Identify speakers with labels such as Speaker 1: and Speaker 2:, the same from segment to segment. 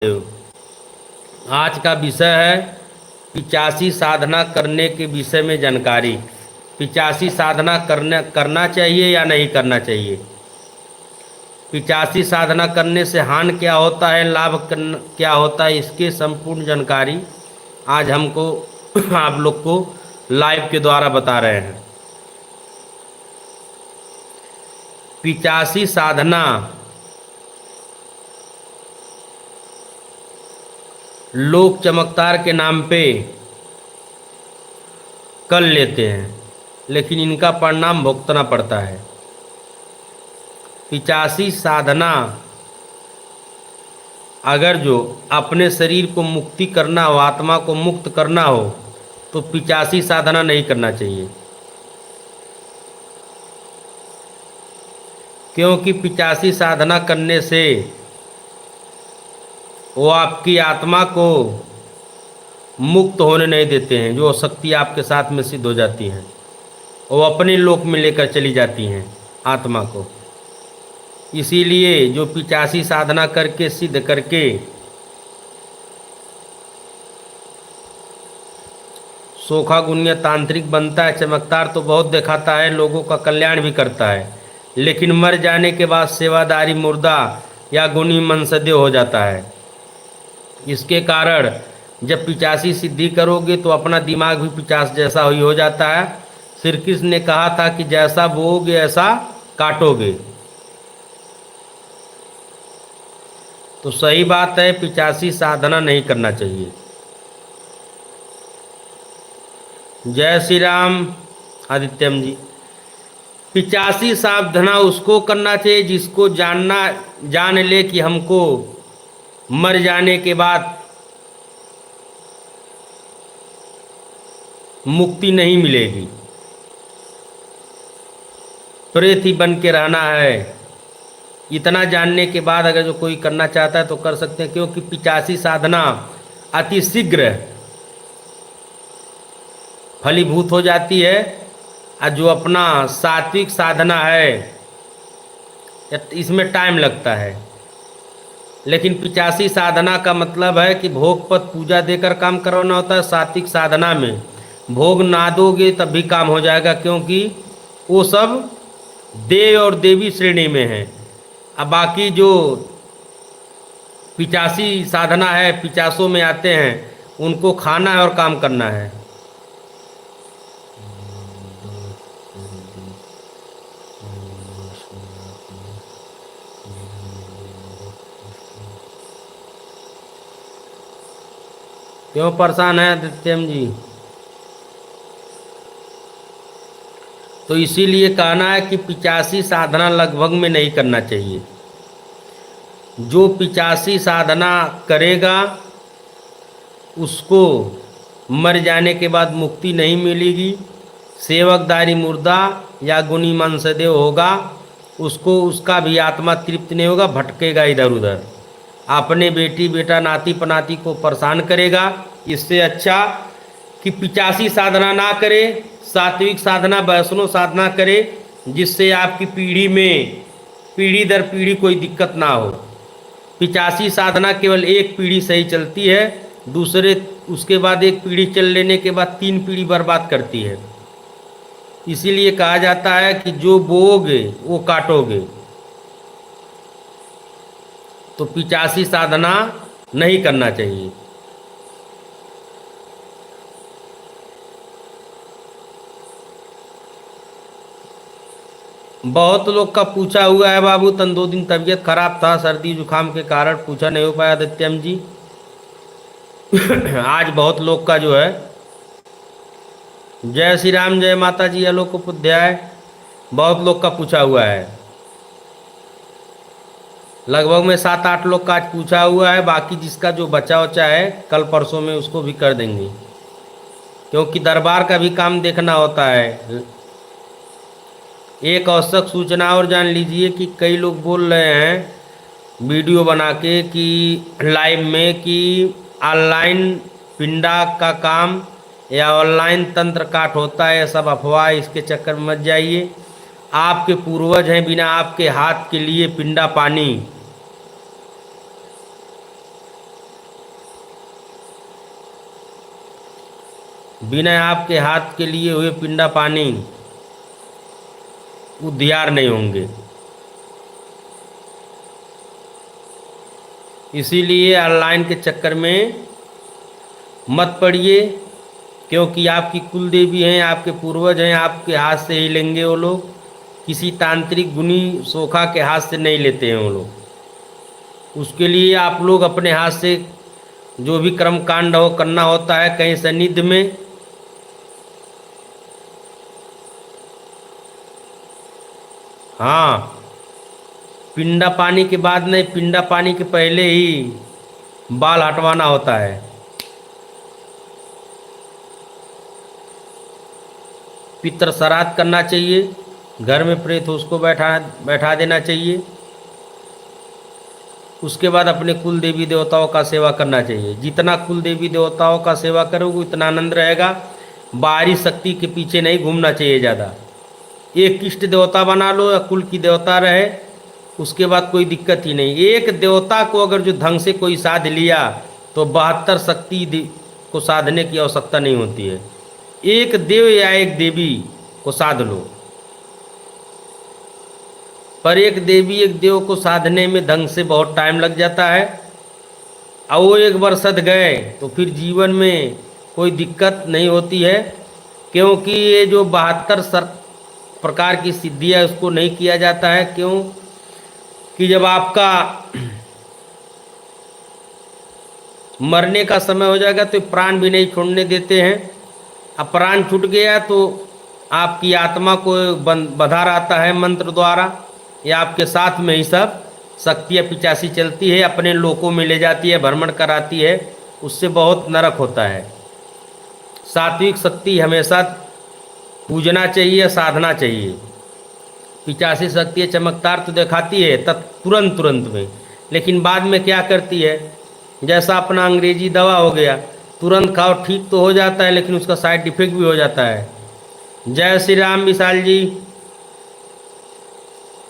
Speaker 1: आज का विषय है पिचासी साधना करने के विषय में जानकारी। पिचासी साधना करना चाहिए या नहीं करना चाहिए। पिचासी साधना करने से हानि क्या होता है, लाभ क्या होता है, इसके संपूर्ण जानकारी आज हमको आप लोग को लाइव के द्वारा बता रहे हैं। पिचासी साधना लोग चमत्कार के नाम पे कर लेते हैं, लेकिन इनका परिणाम भुगतना पड़ता है। पिचासी साधना अगर जो अपने शरीर को मुक्ति करना हो, आत्मा को मुक्त करना हो, तो पिचासी साधना नहीं करना चाहिए। क्योंकि पिचासी साधना करने से वो आपकी आत्मा को मुक्त होने नहीं देते हैं। जो शक्ति आपके साथ में सिद्ध हो जाती हैं, वो अपने लोक में लेकर चली जाती हैं आत्मा को। इसीलिए जो पिचासी साधना करके सिद्ध करके सोखा गुण्य तांत्रिक बनता है, चमत्कार तो बहुत दिखाता है, लोगों का कल्याण भी करता है, लेकिन मर जाने के बाद सेवादारी मुर्दा या गुणी मनसदेव हो जाता है। इसके कारण जब पिचासी सिद्धि करोगे तो अपना दिमाग भी पिचास जैसा ही हो जाता है। श्री कृष्ण ने कहा था कि जैसा बोओगे ऐसा काटोगे। तो सही बात है, पिचासी साधना नहीं करना चाहिए। जय श्री राम आदित्यम जी। पिचासी साधना उसको करना चाहिए जिसको जान ले कि हमको मर जाने के बाद मुक्ति नहीं मिलेगी, प्रेत ही बन के रहना है। इतना जानने के बाद अगर जो कोई करना चाहता है तो कर सकते हैं, क्योंकि पिचासी साधना अति शीघ्र फलीभूत हो जाती है। और जो अपना सात्विक साधना है इसमें टाइम लगता है। लेकिन पिचासी साधना का मतलब है कि भोग पद पूजा देकर काम करवाना होता है। सात्विक साधना में भोग ना दोगे तब भी काम हो जाएगा, क्योंकि वो सब देव और देवी श्रेणी में है। अब बाकी जो पिचासी साधना है, पिचासों में आते हैं, उनको खाना है और काम करना है। क्यों परेशान है आदित्यम जी? तो इसीलिए कहना है कि पिचासी साधना लगभग में नहीं करना चाहिए। जो पिचासी साधना करेगा उसको मर जाने के बाद मुक्ति नहीं मिलेगी। सेवकदारी मुर्दा या गुणी मनसदेव होगा, उसको उसका भी आत्मा तृप्त नहीं होगा, भटकेगा इधर उधर, अपने बेटी बेटा नाती पनाती को परेशान करेगा। इससे अच्छा कि पिचासी साधना ना करे, सात्विक साधना वैष्णव साधना करे, जिससे आपकी पीढ़ी में पीढ़ी दर पीढ़ी कोई दिक्कत ना हो। पिचासी साधना केवल एक पीढ़ी सही चलती है, दूसरे उसके बाद एक पीढ़ी चल लेने के बाद 3 पीढ़ी बर्बाद करती है। इसीलिए कहा जाता है कि जो बोओगे वो काटोगे। तो पिचासी साधना नहीं करना चाहिए। बहुत लोग का पूछा हुआ है बाबू, तन 2 दिन तबीयत खराब था, सर्दी जुकाम के कारण पूछा नहीं हो पाया आदित्यम जी। आज बहुत लोग का जो है, जय श्री राम, जय माता जी, आलोक उपाध्याय, बहुत लोग का पूछा हुआ है। लगभग में 7-8 लोग का आज पूछा हुआ है। बाकी जिसका जो बचा वचा है कल परसों में उसको भी कर देंगे, क्योंकि दरबार का भी काम देखना होता है। एक आवश्यक सूचना और जान लीजिए कि कई लोग बोल रहे हैं वीडियो बना के कि लाइव में कि ऑनलाइन पिंडा का काम या ऑनलाइन तंत्र काट होता है, सब अफवाह। इसके चक्कर में मत जाइए। आपके पूर्वज हैं, बिना आपके हाथ के लिए पिंडा पानी बिना आपके हाथ के लिए हुए पिंडा पानी उद्धार नहीं होंगे। इसीलिए ऑनलाइन के चक्कर में मत पड़िए, क्योंकि आपकी कुल देवी हैं, आपके पूर्वज हैं, आपके हाथ से ही लेंगे वो लोग। किसी तांत्रिक गुनी सोखा के हाथ से नहीं लेते हैं वो लोग। उसके लिए आप लोग अपने हाथ से जो भी कर्म कांड हो करना होता है कहीं सानिध्य में। हाँ, पिंडा पानी के बाद नहीं, पिंडा पानी के पहले ही बाल हटवाना होता है। पितृ श्राद्ध करना चाहिए, घर में प्रेत हो उसको बैठा बैठा देना चाहिए। उसके बाद अपने कुल देवी देवताओं का सेवा करना चाहिए। जितना कुल देवी देवताओं का सेवा करोगे उतना आनंद रहेगा। बाहरी शक्ति के पीछे नहीं घूमना चाहिए ज़्यादा। एक इष्ट देवता बना लो या कुल की देवता रहे, उसके बाद कोई दिक्कत ही नहीं। एक देवता को अगर जो ढंग से कोई साध लिया तो 72 शक्ति को साधने की आवश्यकता नहीं होती है। एक देव या एक देवी को साध लो, पर एक देवी एक देव को साधने में ढंग से बहुत टाइम लग जाता है। और वो एक बार सध गए तो फिर जीवन में कोई दिक्कत नहीं होती है, क्योंकि ये जो 72 प्रकार की सिद्धियाँ उसको नहीं किया जाता है। क्यों कि जब आपका मरने का समय हो जाएगा तो प्राण भी नहीं छोड़ने देते हैं। अब प्राण छूट गया तो आपकी आत्मा को बंधा रहता है मंत्र द्वारा, या आपके साथ में ही सब शक्तियाँ 85 चलती है, अपने लोकों में ले जाती है, भ्रमण कराती है। उससे बहुत नरक होता है। सात्विक शक्ति हमेशा पूजना चाहिए, साधना चाहिए। 85 शक्तियाँ चमत्कार तो दिखाती है तुरंत में, लेकिन बाद में क्या करती है, जैसा अपना अंग्रेजी दवा हो गया, तुरंत खाओ ठीक तो हो जाता है, लेकिन उसका साइड इफेक्ट भी हो जाता है। जय श्री राम विशाल जी।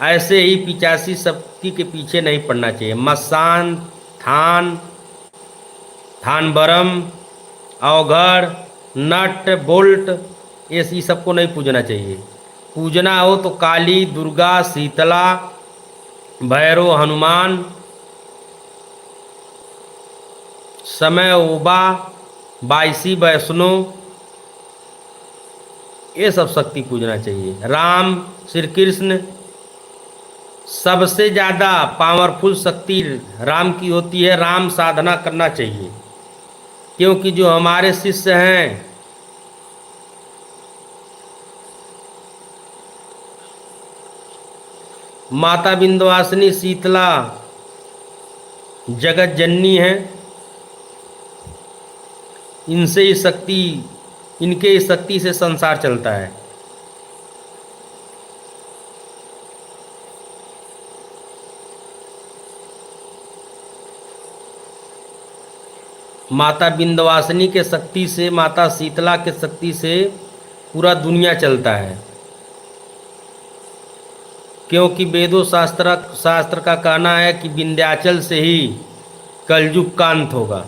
Speaker 1: ऐसे ही 85 शक्ति के पीछे नहीं पड़ना चाहिए। मसान, थान बरम, अवघड़, नट, बोल्ट, ये सबको नहीं पूजना चाहिए। पूजना हो तो काली, दुर्गा, शीतला, भैरव, हनुमान, समय ओबा, बाईसी वैष्णो, ये सब शक्ति पूजना चाहिए। राम, श्री कृष्ण, सबसे ज़्यादा पावरफुल शक्ति राम की होती है। राम साधना करना चाहिए, क्योंकि जो हमारे शिष्य हैं माता विंध्यवासिनी, शीतला जगत जननी है। इनसे ही शक्ति, इनके ही शक्ति से संसार चलता है। माता विंध्यवासिनी के शक्ति से, माता शीतला के शक्ति से पूरा दुनिया चलता है। क्योंकि वेदों शास्त्र का कहना है कि विंध्याचल से ही कलयुग का अंत होगा।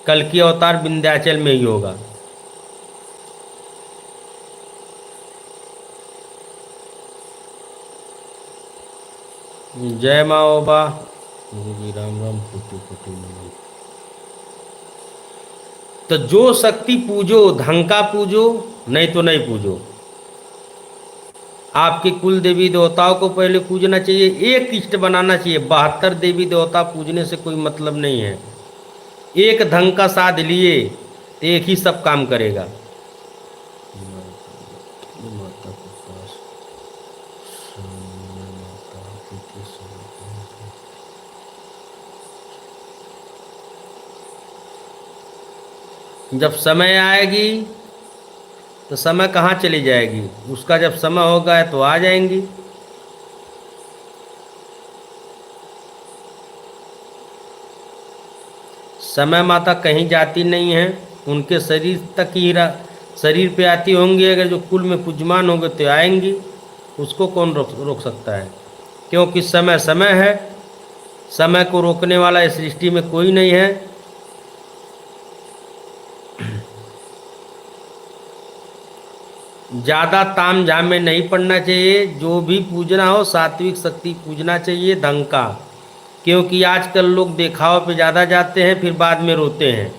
Speaker 1: कल की अवतार विंध्याचल में ही होगा। जय माँ ओबा, राम राम, फूटू नमन। तो जो शक्ति पूजो, ढंग का पूजो, नहीं तो नहीं पूजो। आपके कुल देवी देवताओं को पहले पूजना चाहिए। एक इष्ट बनाना चाहिए। 72 देवी देवता पूजने से कोई मतलब नहीं है। एक ढंग का साध लिए तो एक ही सब काम करेगा। जब समय आएगी तो समय कहाँ चली जाएगी, उसका जब समय होगा तो आ जाएंगी। समय माता कहीं जाती नहीं है, उनके शरीर तक ही शरीर पे आती होंगी। अगर जो कुल में पूजमान होंगे तो आएंगी, उसको कौन रोक सकता है। क्योंकि समय समय है, समय को रोकने वाला इस सृष्टि में कोई नहीं है। ज़्यादा ताम झाम में नहीं पड़ना चाहिए। जो भी पूजना हो सात्विक शक्ति पूजना चाहिए ढंग का, क्योंकि आजकल लोग दिखावे पे ज़्यादा जाते हैं, फिर बाद में रोते हैं।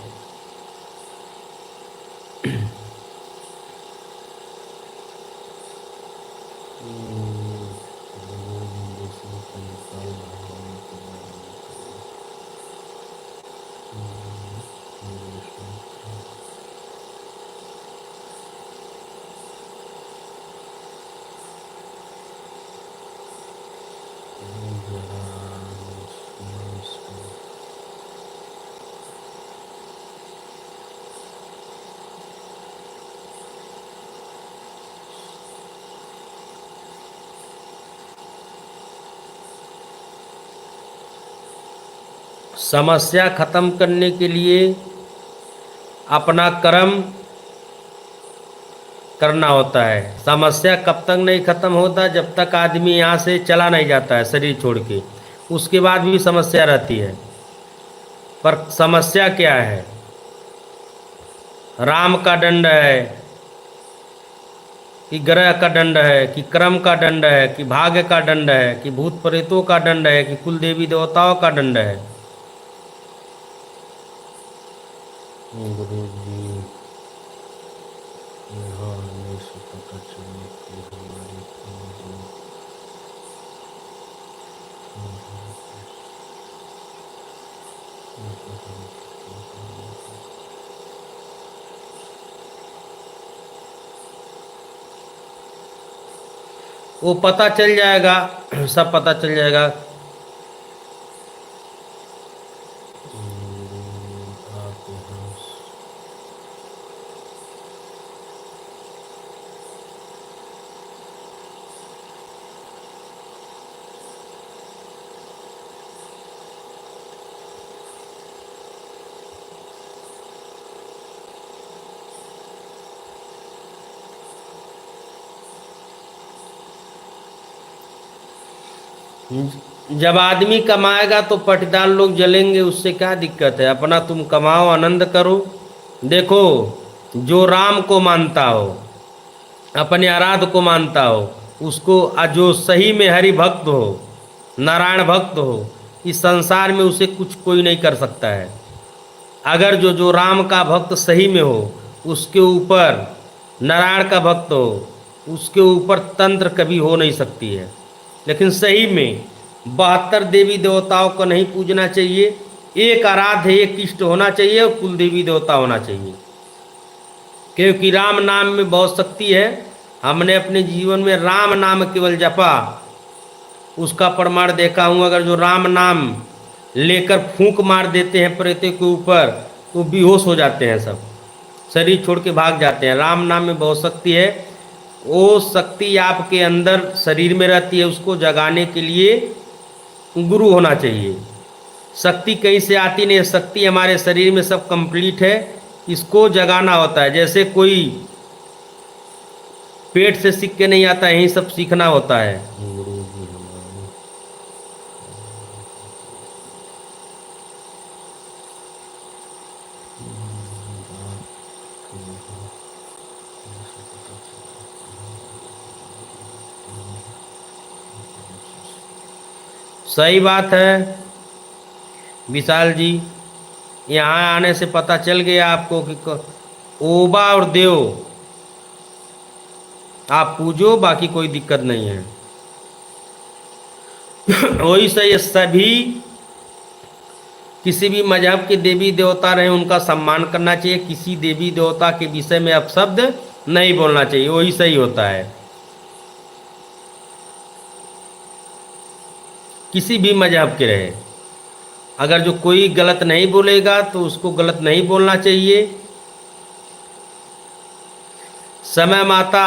Speaker 1: समस्या खत्म करने के लिए अपना कर्म करना होता है। समस्या कब तक नहीं खत्म होता, जब तक आदमी यहाँ से चला नहीं जाता है शरीर छोड़ के, उसके बाद भी समस्या रहती है। पर समस्या क्या है? राम का दंड है कि ग्रह का दंड है कि कर्म का दंड है कि भाग्य का दंड है कि भूत प्रेतों का दंड है कि कुल देवी देवताओं का दंड है? गुरु जी यहाँ आने से पता चला कि हमारी पूंजी वो पता चल जाएगा, सब पता चल जाएगा। आप यहाँ जब आदमी कमाएगा तो पटीदार लोग जलेंगे, उससे क्या दिक्कत है? अपना तुम कमाओ, आनंद करो। देखो, जो राम को मानता हो, अपने आराध्य को मानता हो, उसको जो सही में हरि भक्त हो, नारायण भक्त हो, इस संसार में उसे कुछ कोई नहीं कर सकता है। अगर जो जो राम का भक्त सही में हो, उसके ऊपर नारायण का भक्त हो, उसके ऊपर तंत्र कभी हो नहीं सकती है। लेकिन सही में 72 देवी देवताओं को नहीं पूजना चाहिए, एक आराध्य एक इष्ट होना चाहिए और कुल देवी देवता होना चाहिए, क्योंकि राम नाम में बहुत शक्ति है। हमने अपने जीवन में राम नाम केवल जपा, उसका प्रमाण देखा हूँ। अगर जो राम नाम लेकर फूंक मार देते हैं प्रेतों के ऊपर तो बेहोश हो जाते हैं, सब शरीर छोड़ के भाग जाते हैं। राम नाम में बहुत शक्ति है, वो शक्ति आपके अंदर शरीर में रहती है, उसको जगाने के लिए गुरु होना चाहिए। शक्ति कहीं से आती नहीं, शक्ति हमारे शरीर में सब कंप्लीट है, इसको जगाना होता है। जैसे कोई पेट से सीख के नहीं आता, यही सब सीखना होता है। सही बात है विशाल जी, यहाँ आने से पता चल गया आपको कि ओबा और देव आप पूजो, बाकी कोई दिक्कत नहीं है। वही सही है, सभी किसी भी मजहब के देवी देवता रहे उनका सम्मान करना चाहिए, किसी देवी देवता के विषय में अपशब्द नहीं बोलना चाहिए, वही सही होता है। किसी भी मजहब के रहे, अगर जो कोई गलत नहीं बोलेगा तो उसको गलत नहीं बोलना चाहिए। समय माता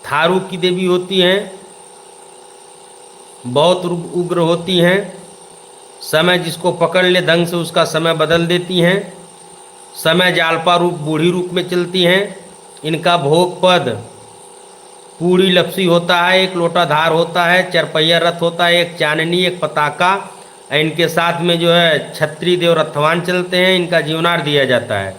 Speaker 1: थारू की देवी होती हैं, बहुत उग्र होती हैं। समय जिसको पकड़ ले ढंग से उसका समय बदल देती हैं। समय जालपा रूप बूढ़ी रूप में चलती हैं। इनका भोग पद पूरी लपसी होता है, एक लोटा धार होता है, चरपहिया रथ होता है, एक चांदनी एक पताका, इनके साथ में जो है छत्री देव रथवान चलते हैं, इनका जीवनार्थ दिया जाता है।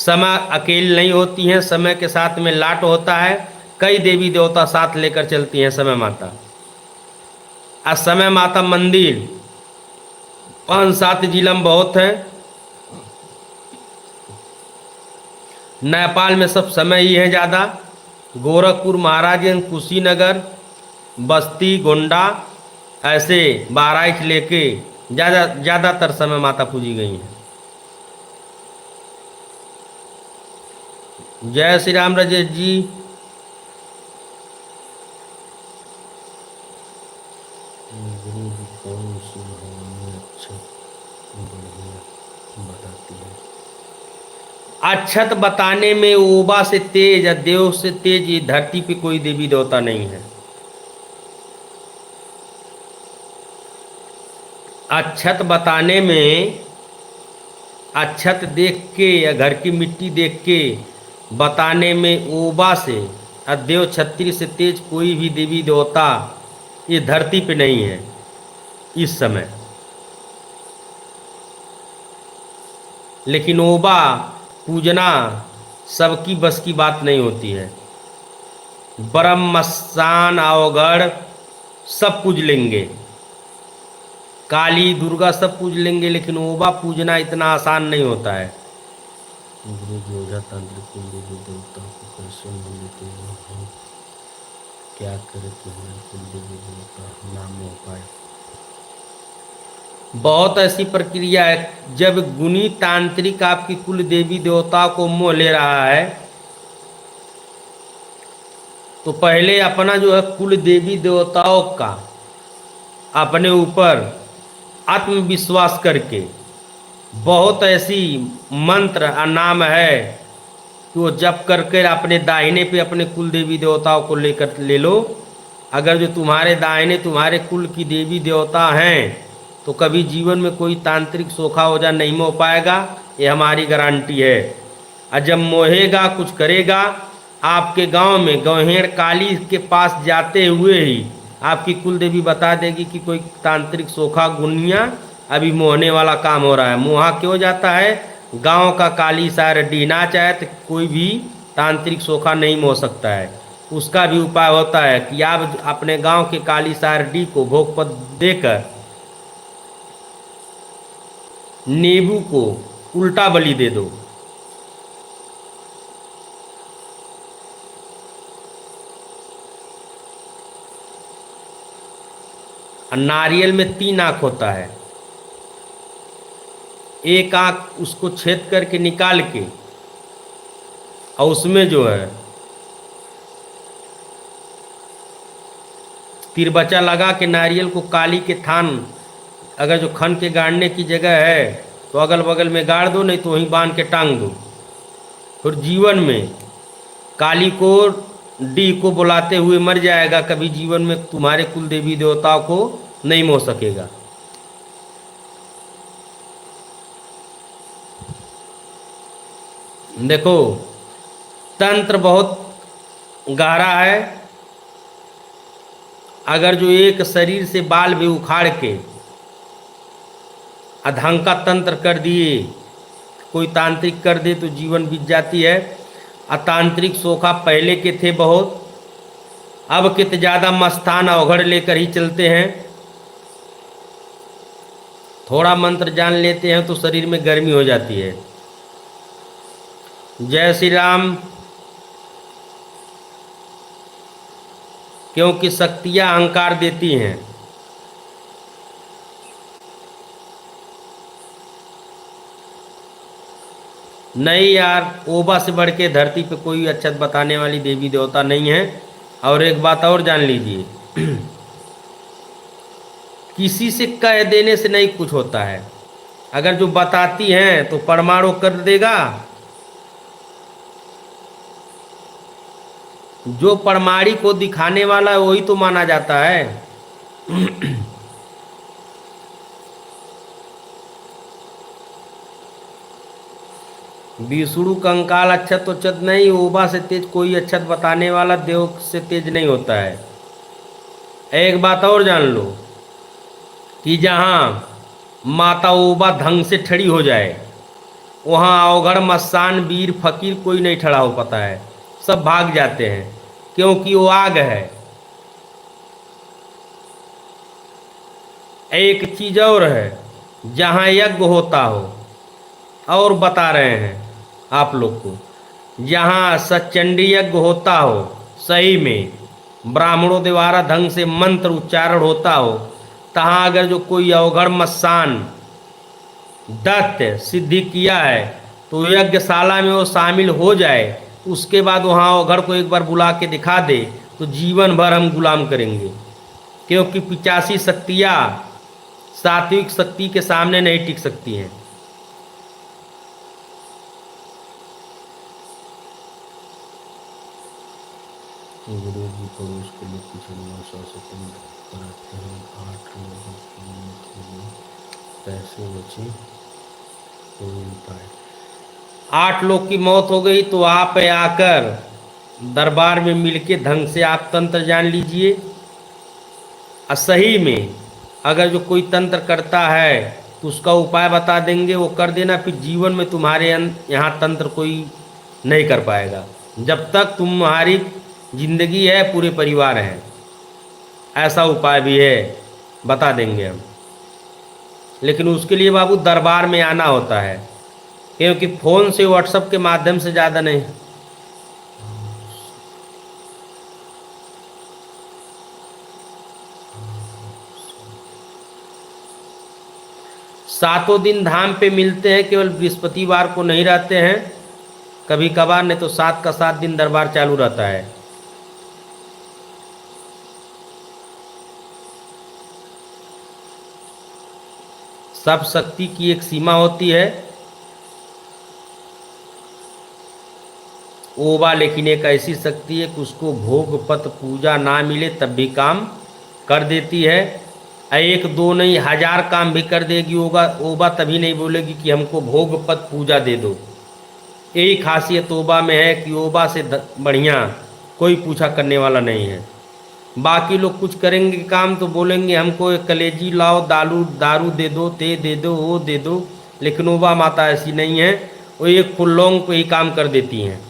Speaker 1: समय अकेली नहीं होती हैं, समय के साथ में लाट होता है, कई देवी देवता साथ लेकर चलती हैं समय माता। आज समय माता मंदिर 5-7 जिला में बहुत है। नेपाल में सब समय ही है ज़्यादा। गोरखपुर, महाराजगंज, कुशीनगर, बस्ती, गोंडा, ऐसे बहराइच लेके ज़्यादातर समय माता पूजी गई हैं। जय श्री राम राजेश जी। गुरु जी कौन सी भावना अच्छा बढ़िया बताती है? अक्षत बताने में ओबा से तेज या देव से तेज ये धरती पे कोई देवी देवता नहीं है। अक्षत बताने में, अक्षत देख के या घर की मिट्टी देख के बताने में ओबा से और देव छत्री से तेज कोई भी देवी देवता ये धरती पे नहीं है इस समय। लेकिन ओबा पूजना सबकी बस की बात नहीं होती है। ब्रह्म, मसान, अवगढ़ सब पूज लेंगे, काली, दुर्गा सब पूज लेंगे, लेकिन ओबा पूजना इतना आसान नहीं होता है। गुरु जी ओझा तांत्रिक कुल देवी देवता को कैसे मान लेते हैं? हम क्या करें कि हमारे कुल देवी देवता नाम हो पाए? बहुत ऐसी प्रक्रिया है। जब गुणी तांत्रिक आपकी कुल देवी देवता को मोह ले रहा है तो पहले अपना जो है कुल देवी देवताओं का अपने ऊपर आत्मविश्वास करके, बहुत ऐसी मंत्र और नाम है कि वो जप करके अपने दाहिने पे अपने कुल देवी देवताओं को लेकर ले लो। अगर जो तुम्हारे दाहिने तुम्हारे कुल की देवी देवता हैं तो कभी जीवन में कोई तांत्रिक सोखा ओझा नहीं मोह पाएगा, ये हमारी गारंटी है। और जब मोहेगा कुछ करेगा, आपके गांव में गौहेड़ काली के पास जाते हुए ही आपकी कुल देवी बता देगी कि कोई तांत्रिक सोखा गुनिया अभी मोहने वाला काम हो रहा है। मोहा क्यों जाता है? गांव का काली सार डीना चाहे तो कोई भी तांत्रिक सोखा नहीं मोह सकता है। उसका भी उपाय होता है कि आप अपने गांव के काली सार डी को भोग पद देकर नींबू को उल्टा बलि दे दो। नारियल में 3 आँख होता है। एक आँख उसको छेद करके निकाल के और उसमें जो है तिरबचा लगा के नारियल को काली के थान, अगर जो खन के गाड़ने की जगह है तो अगल बगल में गाड़ दो, नहीं तो वहीं बांध के टांग दो। फिर जीवन में काली को डी को बुलाते हुए मर जाएगा, कभी जीवन में तुम्हारे कुल देवी देवताओं को नहीं मोह सकेगा। देखो तंत्र बहुत गहरा है। अगर जो एक शरीर से बाल भी उखाड़ के अधंग का तंत्र कर दिए, कोई तांत्रिक कर दे तो जीवन बीत जाती है। अतांत्रिक सोखा पहले के थे बहुत, अब के तो ज़्यादा मस्तान अवघड़ लेकर ही चलते हैं। थोड़ा मंत्र जान लेते हैं तो शरीर में गर्मी हो जाती है। जय श्री राम। क्योंकि शक्तियाँ अहंकार देती हैं। नहीं यार, ओबा से बढ़ के धरती पे कोई अक्षत बताने वाली देवी देवता नहीं है। और एक बात और जान लीजिए, किसी से कह देने से नहीं कुछ होता है। अगर जो बताती हैं तो परमाणु कर देगा, जो परमाणी को दिखाने वाला है वही तो माना जाता है। विष्णु कंकाल अक्षत तो चत नहीं, ओबा से तेज कोई अक्षत बताने वाला देव से तेज नहीं होता है। एक बात और जान लो कि जहाँ माता ओबा ढंग से ठड़ी हो जाए वहाँ अवघड़ मस्तान वीर फकीर कोई नहीं खड़ा हो पाता है, सब भाग जाते हैं, क्योंकि वो आग है। एक चीज और है, जहाँ यज्ञ होता हो, और बता रहे हैं आप लोग को, जहाँ सचंडी यज्ञ होता हो, सही में ब्राह्मणों द्वारा ढंग से मंत्र उच्चारण होता हो, तहाँ अगर जो कोई अवघड़ मस्तान दैत्य सिद्धि किया है तो यज्ञशाला में वो शामिल हो जाए, उसके बाद वहाँ अवघड़ को एक बार बुला के दिखा दे तो जीवन भर हम गुलाम करेंगे, क्योंकि 85 शक्तियाँ सात्विक शक्ति के सामने नहीं टिक सकती हैं। गुरु जी पड़ोस के लोग कराते हैं, 8 लोगों की मौत हो गई, पैसे बचे, कोई उपाय? 8 लोग की मौत हो गई तो आप आकर दरबार में मिलके ढंग से आप तंत्र जान लीजिए, और सही में अगर जो कोई तंत्र करता है तो उसका उपाय बता देंगे, वो कर देना, फिर जीवन में तुम्हारे यहाँ तंत्र कोई नहीं कर पाएगा। जब तक तुम्हारी जिंदगी है पूरे परिवार हैं, ऐसा उपाय भी है, बता देंगे हम। लेकिन उसके लिए बाबू दरबार में आना होता है, क्योंकि फ़ोन से व्हाट्सएप के माध्यम से ज़्यादा नहीं। सातों दिन धाम पे मिलते हैं, केवल बृहस्पतिवार को नहीं रहते हैं, कभी कभार, नहीं तो 7 का 7 दिन दरबार चालू रहता है। सब शक्ति की एक सीमा होती है। ओबा लेकिन एक ऐसी शक्ति है कि उसको भोग पत पूजा ना मिले तब भी काम कर देती है। एक दो नहीं 1000 काम भी कर देगी ओबा, ओबा तभी नहीं बोलेगी कि हमको भोग पत पूजा दे दो। यही खासियत ओबा में है कि ओबा से बढ़िया कोई पूछा करने वाला नहीं है। बाकी लोग कुछ करेंगे काम तो बोलेंगे हमको एक कलेजी लाओ, दारू दे दो, ते दे दो, वो दे दो, लेकिन ओबा माता ऐसी नहीं है, वो एक फुल्लोंग पे ही काम कर देती हैं।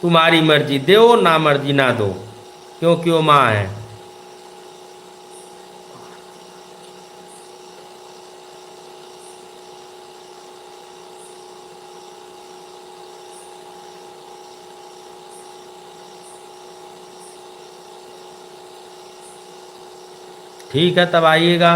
Speaker 1: तुम्हारी मर्जी दो, ना मर्जी ना दो, क्योंकि वो माँ है। ठीक है, तब आइएगा।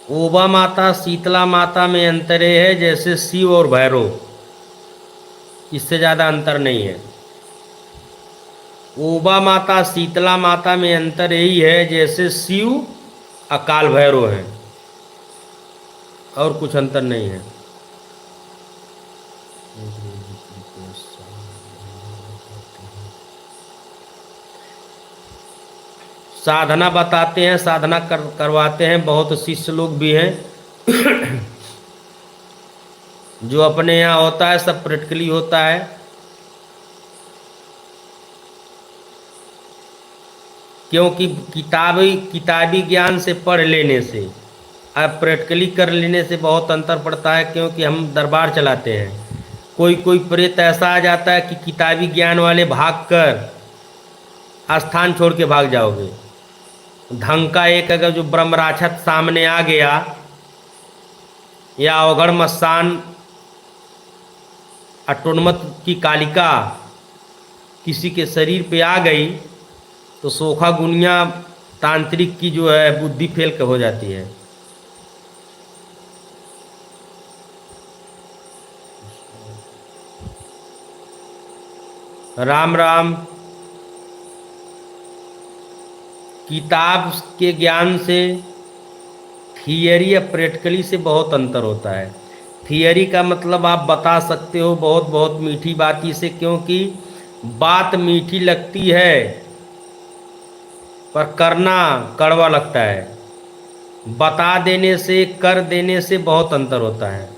Speaker 1: ओबा माता शीतला माता में अंतर ये है जैसे शिव और भैरव, इससे ज़्यादा अंतर नहीं है। ओबा माता शीतला माता में अंतर यही है जैसे शिव अकाल भैरव हैं, और कुछ अंतर नहीं है। साधना बताते हैं, साधना करवाते हैं, बहुत शिष्य लोग भी हैं। जो अपने यहाँ होता है सब प्रैक्टिकली होता है, क्योंकि किताबी ज्ञान से पढ़ लेने से अब प्रैक्टिकली कर लेने से बहुत अंतर पड़ता है। क्योंकि हम दरबार चलाते हैं, कोई प्रेत ऐसा आ जाता है कि किताबी ज्ञान वाले भाग कर स्थान छोड़ के भाग जाओगे। ढंग का एक अगर जो ब्रह्म राक्षस सामने आ गया या अवघड़ मस्तान अटोन्मत की कालिका किसी के शरीर पे आ गई तो सोखा गुनिया तांत्रिक की जो है बुद्धि फेल हो जाती है। राम राम। किताब के ज्ञान से थियरी या प्रैक्टिकली से बहुत अंतर होता है। थियरी का मतलब आप बता सकते हो बहुत बहुत मीठी बाती से, क्योंकि बात मीठी लगती है पर करना कड़वा लगता है। बता देने से, कर देने से बहुत अंतर होता है।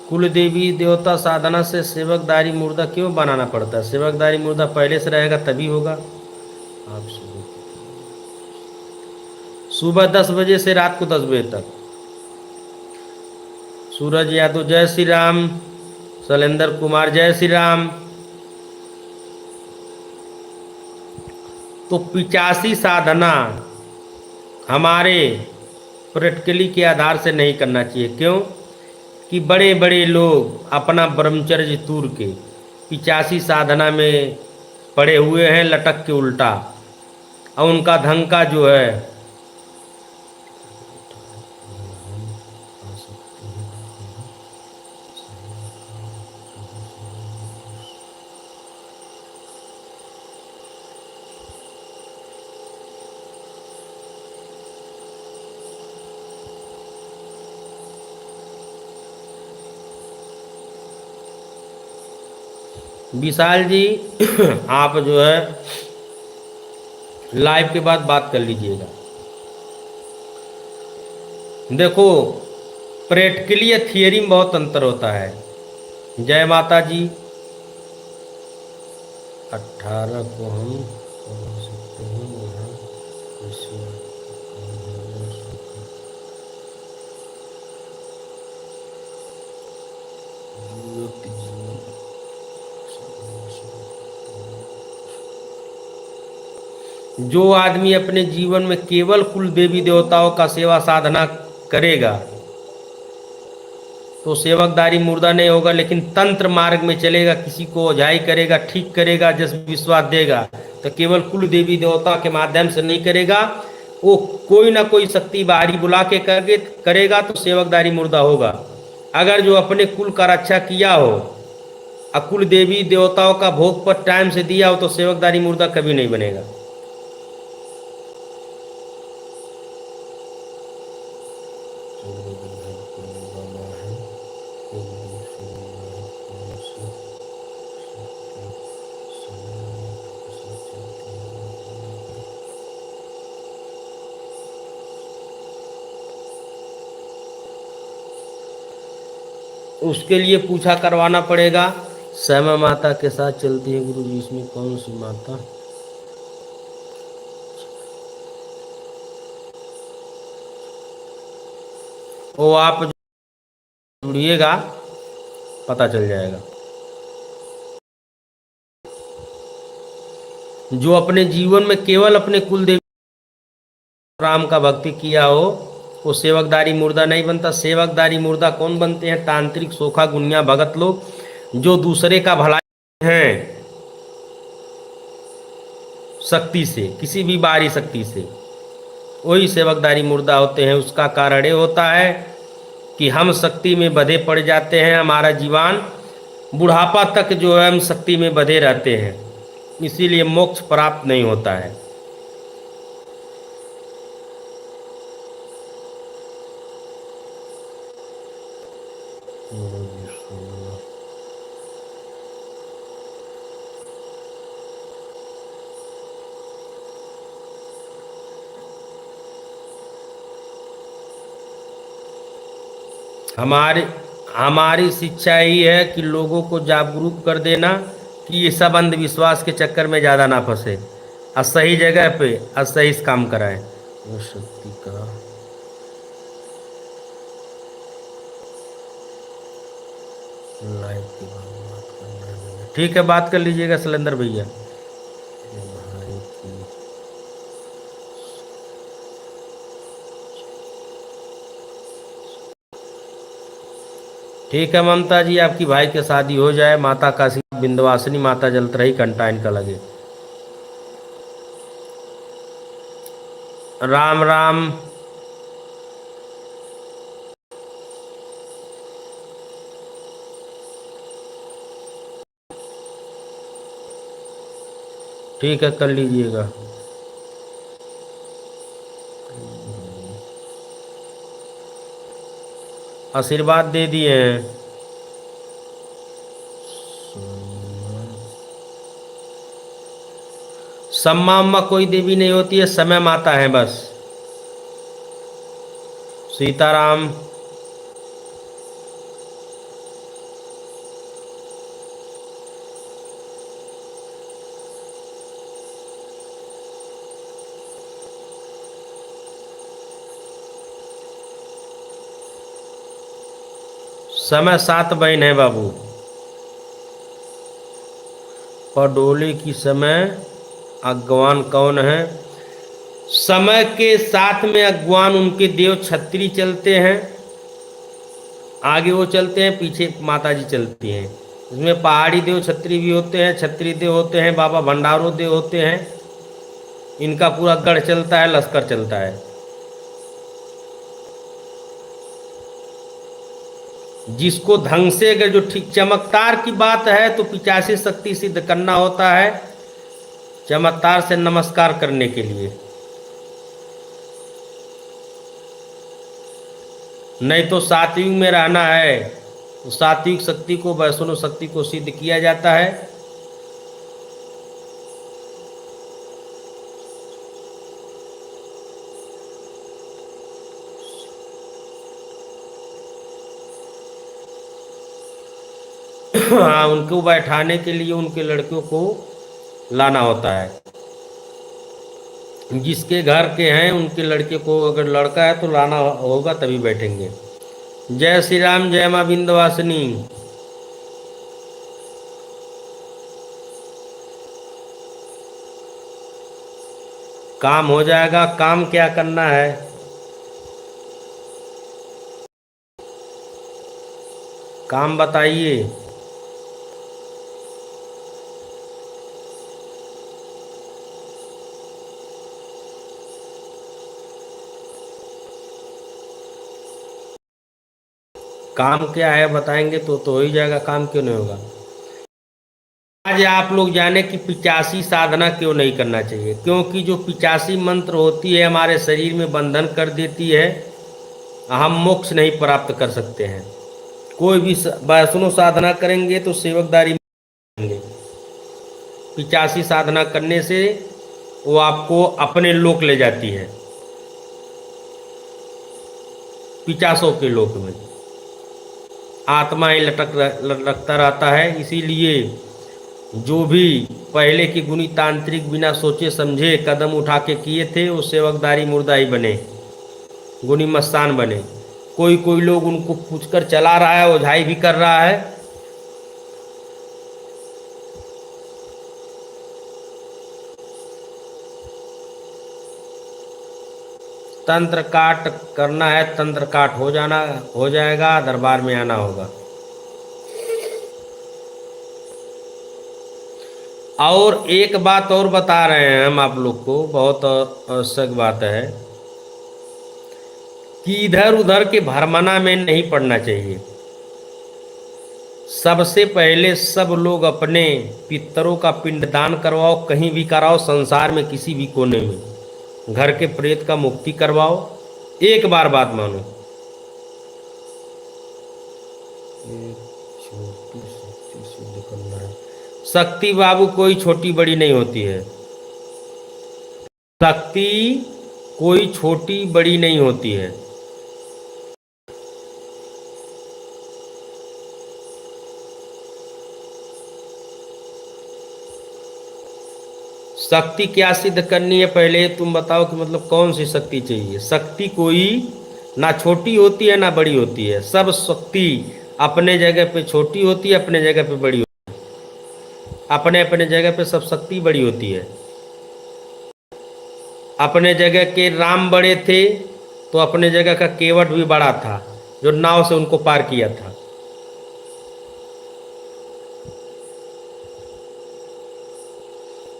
Speaker 1: कुल देवी देवता साधना से सेवकदारी मुर्दा क्यों बनाना पड़ता है? सेवकदारी मुर्दा पहले से रहेगा तभी होगा। आप सुबह 10 बजे से रात को 10 बजे तक। सूरज यादव जय श्री राम। शैलेंद्र कुमार जय श्री राम। तो 85 साधना हमारे प्रैक्टिकली के आधार से नहीं करना चाहिए। क्यों? कि बड़े बड़े लोग अपना ब्रह्मचर्य तूर के 85 साधना में पड़े हुए हैं लटक के उल्टा, और उनका ढंग का जो है विशाल जी आप जो है लाइव के बाद बात कर लीजिएगा। देखो, प्रैक्टिकली या थियरी में बहुत अंतर होता है। जय माता जी। 18 को हम समझ सकते हैं यहाँ जो आदमी अपने जीवन में केवल कुल देवी देवताओं का सेवा साधना करेगा तो सेवकदारी मुर्दा नहीं होगा, लेकिन तंत्र मार्ग में चलेगा, किसी को ओझाई करेगा, ठीक करेगा, जस विश्वास देगा, तो केवल कुल देवी देवता के माध्यम से नहीं करेगा, वो कोई ना कोई शक्ति बाहरी बुला के करेगा तो सेवकदारी मुर्दा होगा। अगर जो अपने कुल का रक्षा किया हो और कुल देवी देवताओं का भोग पर टाइम से दिया हो तो सेवकदारी मुर्दा कभी नहीं बनेगा। उसके लिए पूछा करवाना पड़ेगा। श्यामा माता के साथ चलती है गुरु जी, इसमें कौन सी माता? वो आप जुड़िएगा, पता चल जाएगा। जो अपने जीवन में केवल अपने कुल देवी राम का भक्ति किया हो वो सेवकदारी मुर्दा नहीं बनता। सेवकदारी मुर्दा कौन बनते हैं? तांत्रिक सोखा गुनिया भगत लोग, जो दूसरे का भलाई हैं शक्ति से, किसी भी बाहरी शक्ति से, वही सेवकदारी मुर्दा होते हैं। उसका कारण ये होता है कि हम शक्ति में बंधे पड़ जाते हैं, हमारा जीवन बुढ़ापा तक जो है हम शक्ति में बंधे रहते हैं, इसीलिए मोक्ष प्राप्त नहीं होता है। हमारी हमारी शिक्षा यही है कि लोगों को जागरूक कर देना कि ये सब अंधविश्वास के चक्कर में ज़्यादा ना फंसे और सही जगह पे और सही काम कराएं। वो शक्ति का लाइव की बात करना है। ठीक है, बात कर लीजिएगा शैलेंद्र भैया। ठीक है ममता जी, आपकी भाई की शादी हो जाए, माता काशी विंध्यवासिनी माता जलत रही, कंटा इनका लगे। राम राम। ठीक है, कर लीजिएगा। आशीर्वाद दे दिए हैं। सम्मा उम्मा कोई देवी नहीं होती है, समय माता है बस। सीताराम। समय 7 बहन है बाबू। पडोले की समय अज्ञान कौन है? समय के साथ में अज्ञान उनके देव छत्री चलते हैं, आगे वो चलते हैं, पीछे माता जी चलती हैं। इसमें पहाड़ी देव छत्री भी होते हैं, छत्री देव होते हैं, बाबा भंडारो देव होते हैं। इनका पूरा गढ़ चलता है, लश्कर चलता है। जिसको ढंग से, अगर जो ठीक चमत्कार की बात है तो 85 शक्ति सिद्ध करना होता है चमत्कार से नमस्कार करने के लिए, नहीं तो सात्विक में रहना है तो सात्विक शक्ति को, वैष्णव शक्ति को सिद्ध किया जाता है। हाँ, उनको बैठाने के लिए उनके लड़कियों को लाना होता है। जिसके घर के हैं उनके लड़के को, अगर लड़का है तो लाना होगा तभी बैठेंगे। जय श्री राम, जय माँ विंध्यवासिनी। काम हो जाएगा। काम क्या करना है? काम बताइए। काम क्या है बताएंगे तो हो ही जाएगा, काम क्यों नहीं होगा। आज आप लोग जाने कि 85 साधना क्यों नहीं करना चाहिए? क्योंकि जो 85 मंत्र होती है हमारे शरीर में बंधन कर देती है, हम मोक्ष नहीं प्राप्त कर सकते हैं। कोई भी वैष्णव साधना करेंगे तो सेवकदारी करेंगे। 85 साधना करने से वो आपको अपने लोक ले जाती है, 50 के लोक में आत्मा ही लटकता रहता है। इसीलिए जो भी पहले के गुणी तांत्रिक बिना सोचे समझे कदम उठा के किए थे वो सेवकदारी मुर्दा ही बने, गुणी मस्तान बने। कोई कोई लोग उनको पूछकर चला रहा है, ओझाई भी कर रहा है। तंत्र काट करना है, तंत्र काट हो जाएगा, दरबार में आना होगा। और एक बात और बता रहे हैं हम आप लोग को, बहुत आवश्यक बात है कि इधर उधर के भरमना में नहीं पड़ना चाहिए। सबसे पहले सब लोग अपने पितरों का पिंडदान करवाओ, कहीं भी कराओ, संसार में किसी भी कोने में। घर के प्रेत का मुक्ति करवाओ, एक बार बात मानो। छोटी शक्ति सिद्ध करना है। शक्ति बाबू कोई छोटी बड़ी नहीं होती है। शक्ति कोई छोटी बड़ी नहीं होती है। शक्ति क्या सिद्ध करनी है पहले तुम बताओ कि मतलब कौन सी शक्ति चाहिए? शक्ति कोई ना छोटी होती है ना बड़ी होती है। सब शक्ति अपने जगह पे छोटी होती है, अपने जगह पे बड़ी होती है। अपने अपने जगह पे सब शक्ति बड़ी होती है। अपने जगह के राम बड़े थे तो अपने जगह का केवट भी बड़ा था, जो नाव से उनको पार किया था।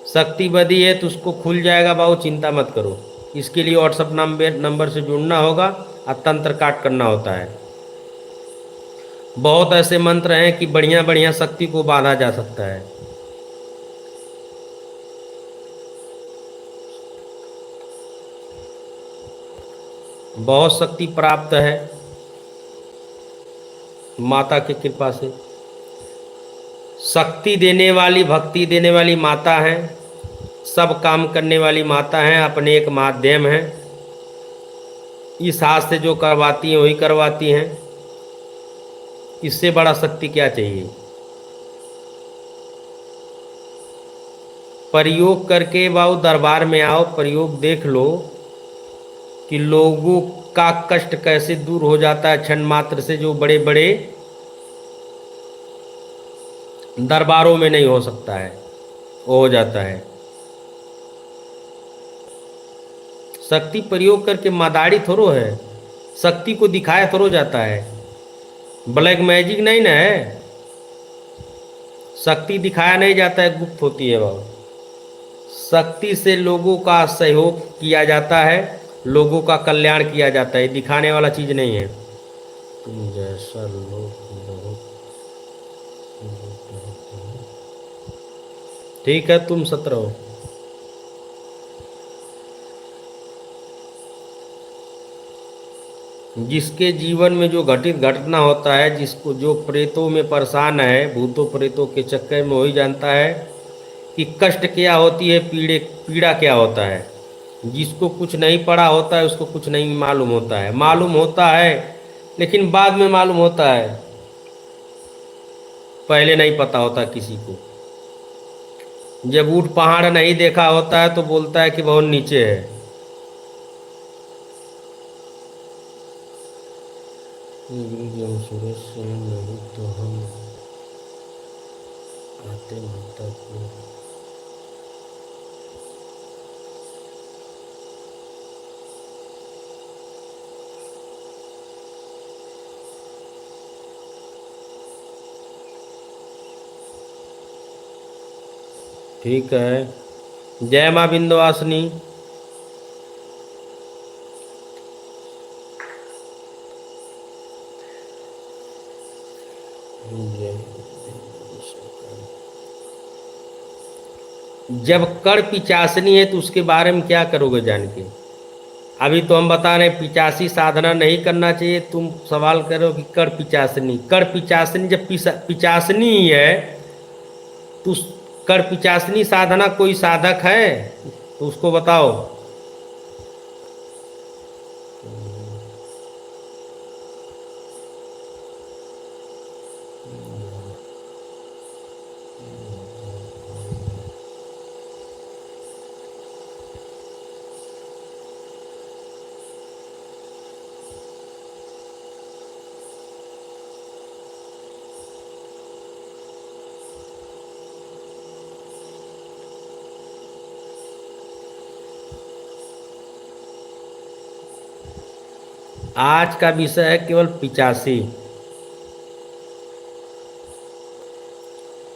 Speaker 1: शक्ति बदी है तो उसको खुल जाएगा बाबू, चिंता मत करो। इसके लिए व्हाट्सअप नंबर से जुड़ना होगा और तंत्र काट करना होता है। बहुत ऐसे मंत्र हैं कि बढ़िया बढ़िया शक्ति को बांधा जा सकता है। बहुत शक्ति प्राप्त है माता की कृपा से। शक्ति देने वाली, भक्ति देने वाली माता है। सब काम करने वाली माता हैं, अपने एक माध्यम हैं। इस हाथ से जो करवाती हैं वही करवाती हैं। इससे बड़ा शक्ति क्या चाहिए। प्रयोग करके बाबू दरबार में आओ, प्रयोग देख लो कि लोगों का कष्ट कैसे दूर हो जाता है क्षण मात्र से, जो बड़े बड़े दरबारों में नहीं हो सकता है वो हो जाता है। शक्ति प्रयोग करके मादाड़ी थोड़ो है, शक्ति को दिखाया थोड़ो जाता है, ब्लैक मैजिक नहीं ना है। शक्ति दिखाया नहीं जाता है, गुप्त होती है बाबू। शक्ति से लोगों का सहयोग किया जाता है, लोगों का कल्याण किया जाता है, दिखाने वाला चीज नहीं है। तुम जैसा लोग बहुत ठीक है, तुम सत रहो। जिसके जीवन में जो घटित घटना होता है, जिसको जो प्रेतों में परेशान है, भूतों प्रेतों के चक्कर में, वही जानता है कि कष्ट क्या होती है, पीड़ा क्या होता है। जिसको कुछ नहीं पड़ा होता है उसको कुछ नहीं मालूम होता है, मालूम होता है लेकिन बाद में मालूम होता है, पहले नहीं पता होता किसी को। जब ऊंट पहाड़ नहीं देखा होता है तो बोलता है कि बहुत नीचे है। गुरु जी हम सूरज से नहीं तो हम आते माता को। ठीक है, जय माँ विंध्यवासिनी। जब कड़ पिचासनी है तो उसके बारे में क्या करोगे जान के। अभी तो हम बता रहे पिचासी साधना नहीं करना चाहिए, तुम सवाल करो कि कड़ पिचासनी। कड़ पिचासनी जब पिचासनी ही है तो कड़ पिचासनी साधना कोई साधक है तो उसको बताओ। आज का विषय है केवल पिचासी।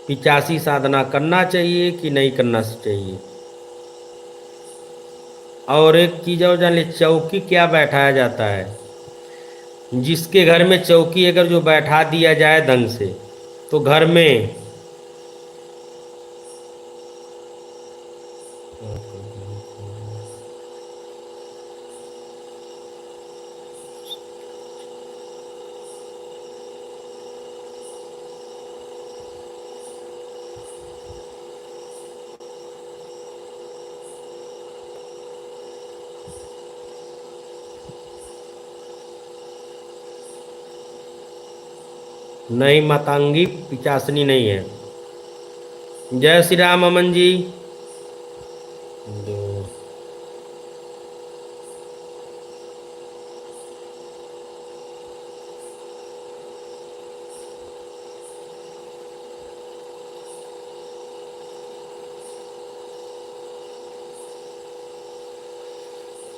Speaker 1: पिचासी साधना करना चाहिए कि नहीं करना चाहिए। और एक चीज और जान ले, चौकी क्या बैठाया जाता है। जिसके घर में चौकी अगर जो बैठा दिया जाए ढंग से तो घर में नहीं, मातांगी पिचासनी नहीं है। जय श्री राम अमन जी।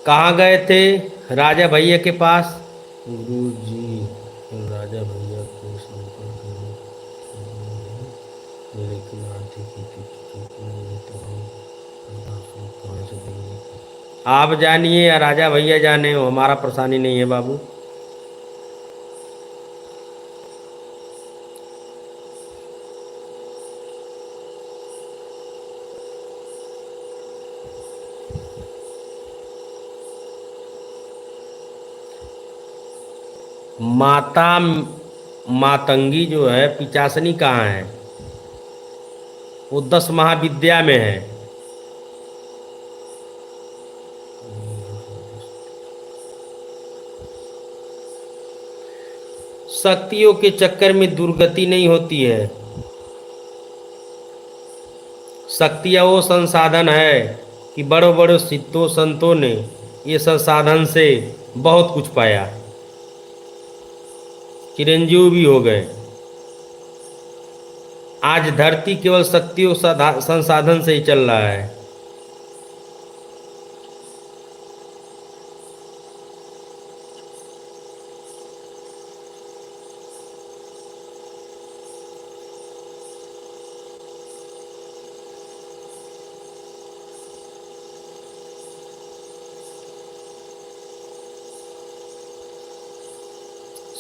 Speaker 1: कहाँ गए थे राजा भैया के पास। गुरु जी राजा भैया को संपर्क में, लेकिन आर्थिक स्थिति नहीं तो हम कहाँ से देंगे। आप जानिए या राजा भैया जाने, हो हमारा परेशानी नहीं है बाबू। माता मातंगी जो है, पिचासनी कहाँ है। वो 10 महाविद्या में है। शक्तियों के चक्कर में दुर्गति नहीं होती है। शक्तियाँ वो संसाधन है कि बड़े बड़े सिद्धों संतों ने ये संसाधन से बहुत कुछ पाया, चिरंजीव भी हो गए। आज धरती केवल शक्तियों संसाधन से ही चल रहा है।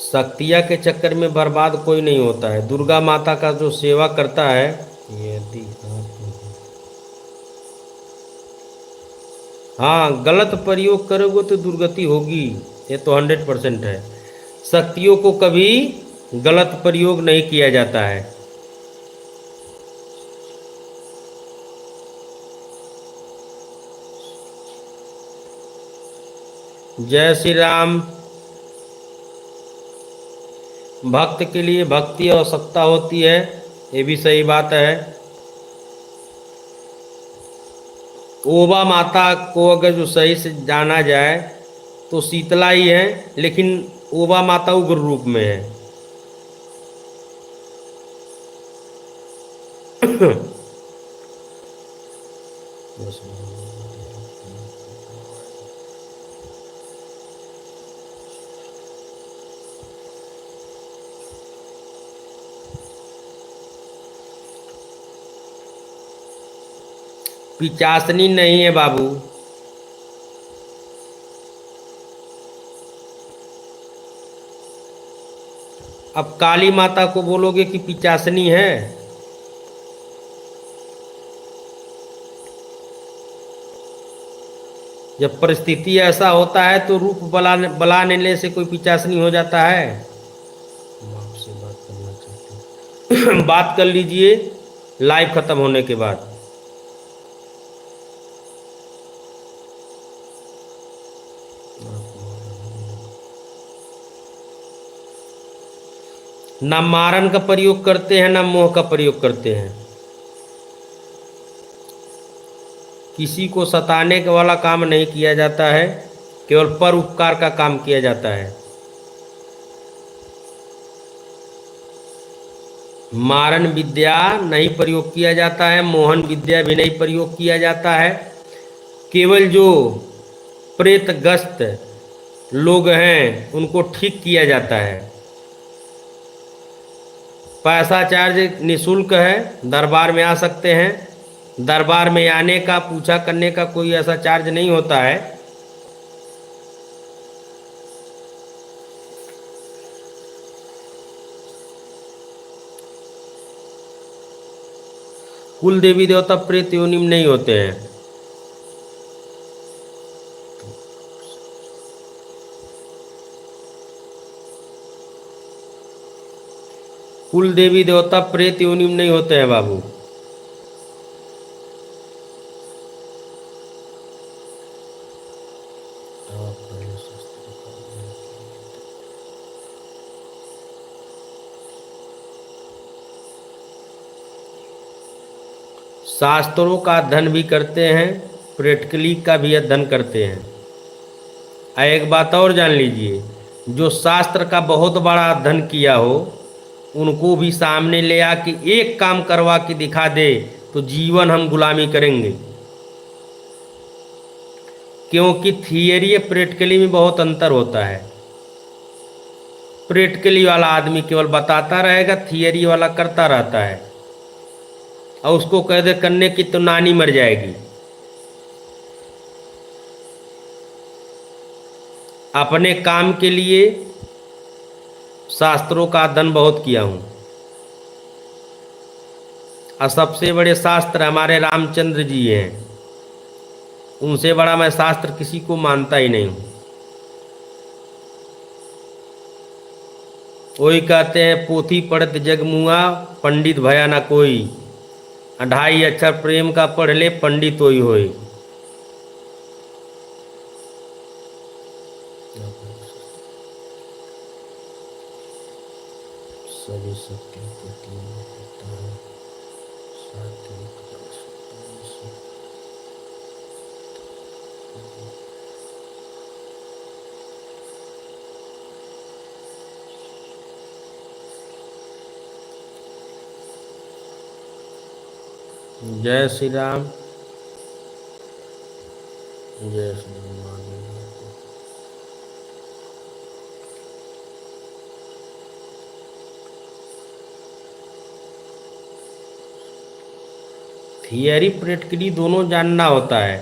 Speaker 1: शक्तियाँ के चक्कर में बर्बाद कोई नहीं होता है। दुर्गा माता का जो सेवा करता है, यदि हाँ गलत प्रयोग करोगे तो दुर्गति होगी, ये तो 100% है। शक्तियों को कभी गलत प्रयोग नहीं किया जाता है। जय श्री राम। भक्त के लिए भक्ति आवश्यकता होती है, ये भी सही बात है। ओबा माता को अगर जो सही से जाना जाए तो शीतला ही है, लेकिन ओबा माता उग्र रूप में है। पिचासनी नहीं है बाबू। अब काली माता को बोलोगे कि पिचासनी है? जब परिस्थिति ऐसा होता है तो रूप बला लेने से कोई पिचासनी हो जाता है? आपसे बात करना चाहते हैं। बात कर लीजिए लाइव खत्म होने के बाद। ना मारन का प्रयोग करते हैं ना मोह का प्रयोग करते हैं। किसी को सताने के वाला काम नहीं किया जाता है, केवल पर उपकार का काम किया जाता है। मारन विद्या नहीं प्रयोग किया जाता है, मोहन विद्या भी नहीं प्रयोग किया जाता है। केवल जो प्रेतग्रस्त लोग हैं उनको ठीक किया जाता है। पैसा चार्ज निःशुल्क है, दरबार में आ सकते हैं। दरबार में आने का पूछा करने का कोई ऐसा चार्ज नहीं होता है। कुल देवी देवता प्रेत योनि में नहीं होते हैं। कुल देवी देवता प्रेत योनि में नहीं होते हैं बाबू। शास्त्रों का अध्ययन भी करते हैं, प्रैक्टिकली का भी अध्ययन करते हैं। एक बात और जान लीजिए, जो शास्त्र का बहुत बड़ा अध्ययन किया हो उनको भी सामने ले आके एक काम करवा के दिखा दे तो जीवन हम गुलामी करेंगे। क्योंकि थियरी और प्रैक्टिकली में बहुत अंतर होता है। प्रैक्टिकली वाला आदमी केवल बताता रहेगा, थियरी वाला करता रहता है, और उसको कह दे करने की तो नानी मर जाएगी। अपने काम के लिए शास्त्रों का अध्ययन बहुत किया हूँ, और सबसे बड़े शास्त्र हमारे रामचंद्र जी हैं। उनसे बड़ा मैं शास्त्र किसी को मानता ही नहीं हूँ। वही कहते हैं, पोथी पढ़त जग मुआ, पंडित भया ना कोई। 2.5 अक्षर प्रेम का पढ़ ले, पंडित होई होई। सबके प्रति होता है सात्विक रस। जय श्री राम। जय श्री राम। थियरी प्रैक्टिकली दोनों जानना होता है।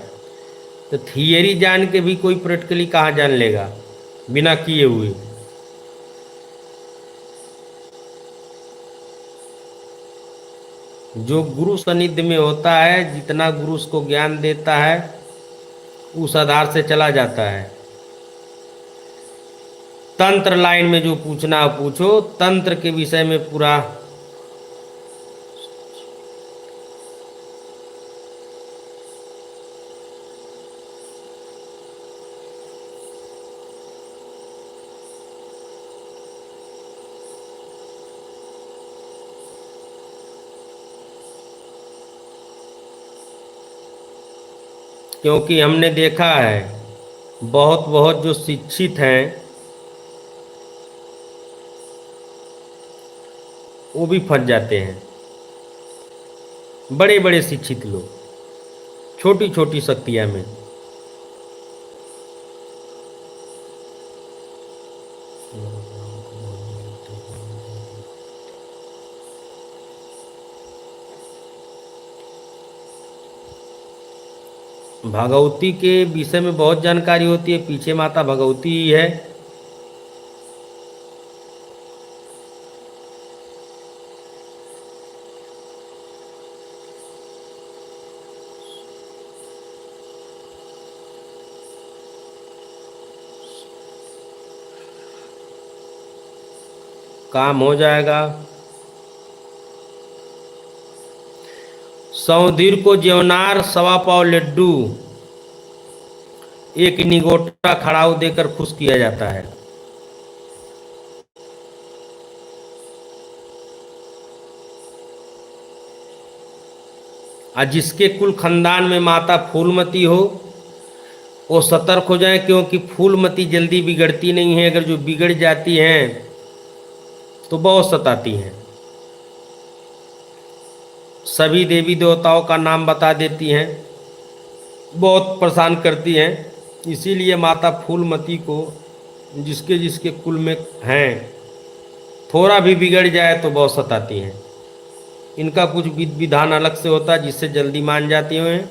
Speaker 1: तो थियरी जान के भी कोई प्रैक्टिकली कहाँ जान लेगा बिना किए हुए। जो गुरु सानिध्य में होता है, जितना गुरु उसको ज्ञान देता है, उस आधार से चला जाता है। तंत्र लाइन में जो पूछना हो पूछो, तंत्र के विषय में पूरा। क्योंकि हमने देखा है बहुत बहुत जो शिक्षित हैं वो भी फंस जाते हैं। बड़े बड़े शिक्षित लोग छोटी छोटी शक्तियाँ में। भगवती के विषय में बहुत जानकारी होती है, पीछे माता भगवती ही है। काम हो जाएगा। सौधीर को जेवनार सवा पाव लड्डू एक निगोटा खड़ाऊ देकर खुश किया जाता है। और जिसके कुल खानदान में माता फूलमती हो वो सतर्क हो जाए, क्योंकि फूलमती जल्दी बिगड़ती नहीं है। अगर जो बिगड़ जाती हैं तो बहुत सताती हैं। सभी देवी देवताओं का नाम बता देती हैं, बहुत परेशान करती हैं। इसीलिए माता फूलमती को जिसके जिसके कुल में हैं थोड़ा भी बिगड़ जाए तो बहुत सताती हैं। इनका कुछ विधान अलग से होता है जिससे जल्दी मान जाती हैं।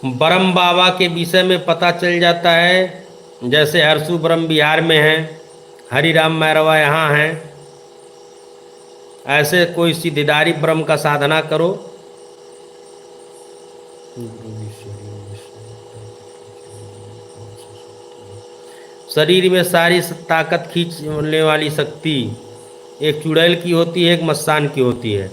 Speaker 1: ब्रह्म बाबा के विषय में पता चल जाता है। जैसे हरसू ब्रह्म बिहार में हैं, हरिराम मैरवा यहाँ हैं। ऐसे कोई सिद्धिदारी ब्रह्म का साधना करो। शरीर में सारी ताकत खींचने वाली शक्ति एक चुड़ैल की होती है, एक मस्तान की होती है।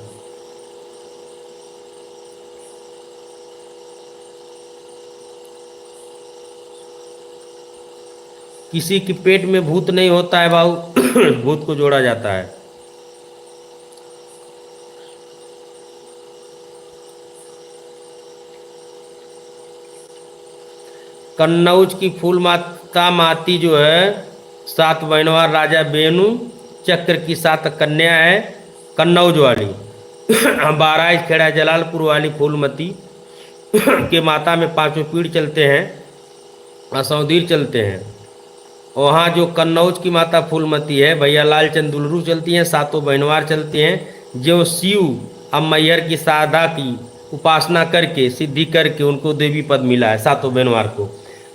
Speaker 1: किसी के पेट में भूत नहीं होता है बाबू, भूत को जोड़ा जाता है। कन्नौज की फूल माता माती जो है, सात बहनवार राजा बेनू चक्र की सात कन्या है कन्नौज वाली। बाराइच खेड़ा जलालपुर वाली फूलमती के माता में पांचों पीढ़ चलते हैं, असौदीर चलते हैं। वहाँ जो कन्नौज की माता फूलमती है, भैया लाल चंद दुलरू चलती हैं, सातों बहनवार चलते हैं। जो शिव अब मैयर की साधा की उपासना करके सिद्धि करके उनको देवी पद मिला है सातों बहनवार को।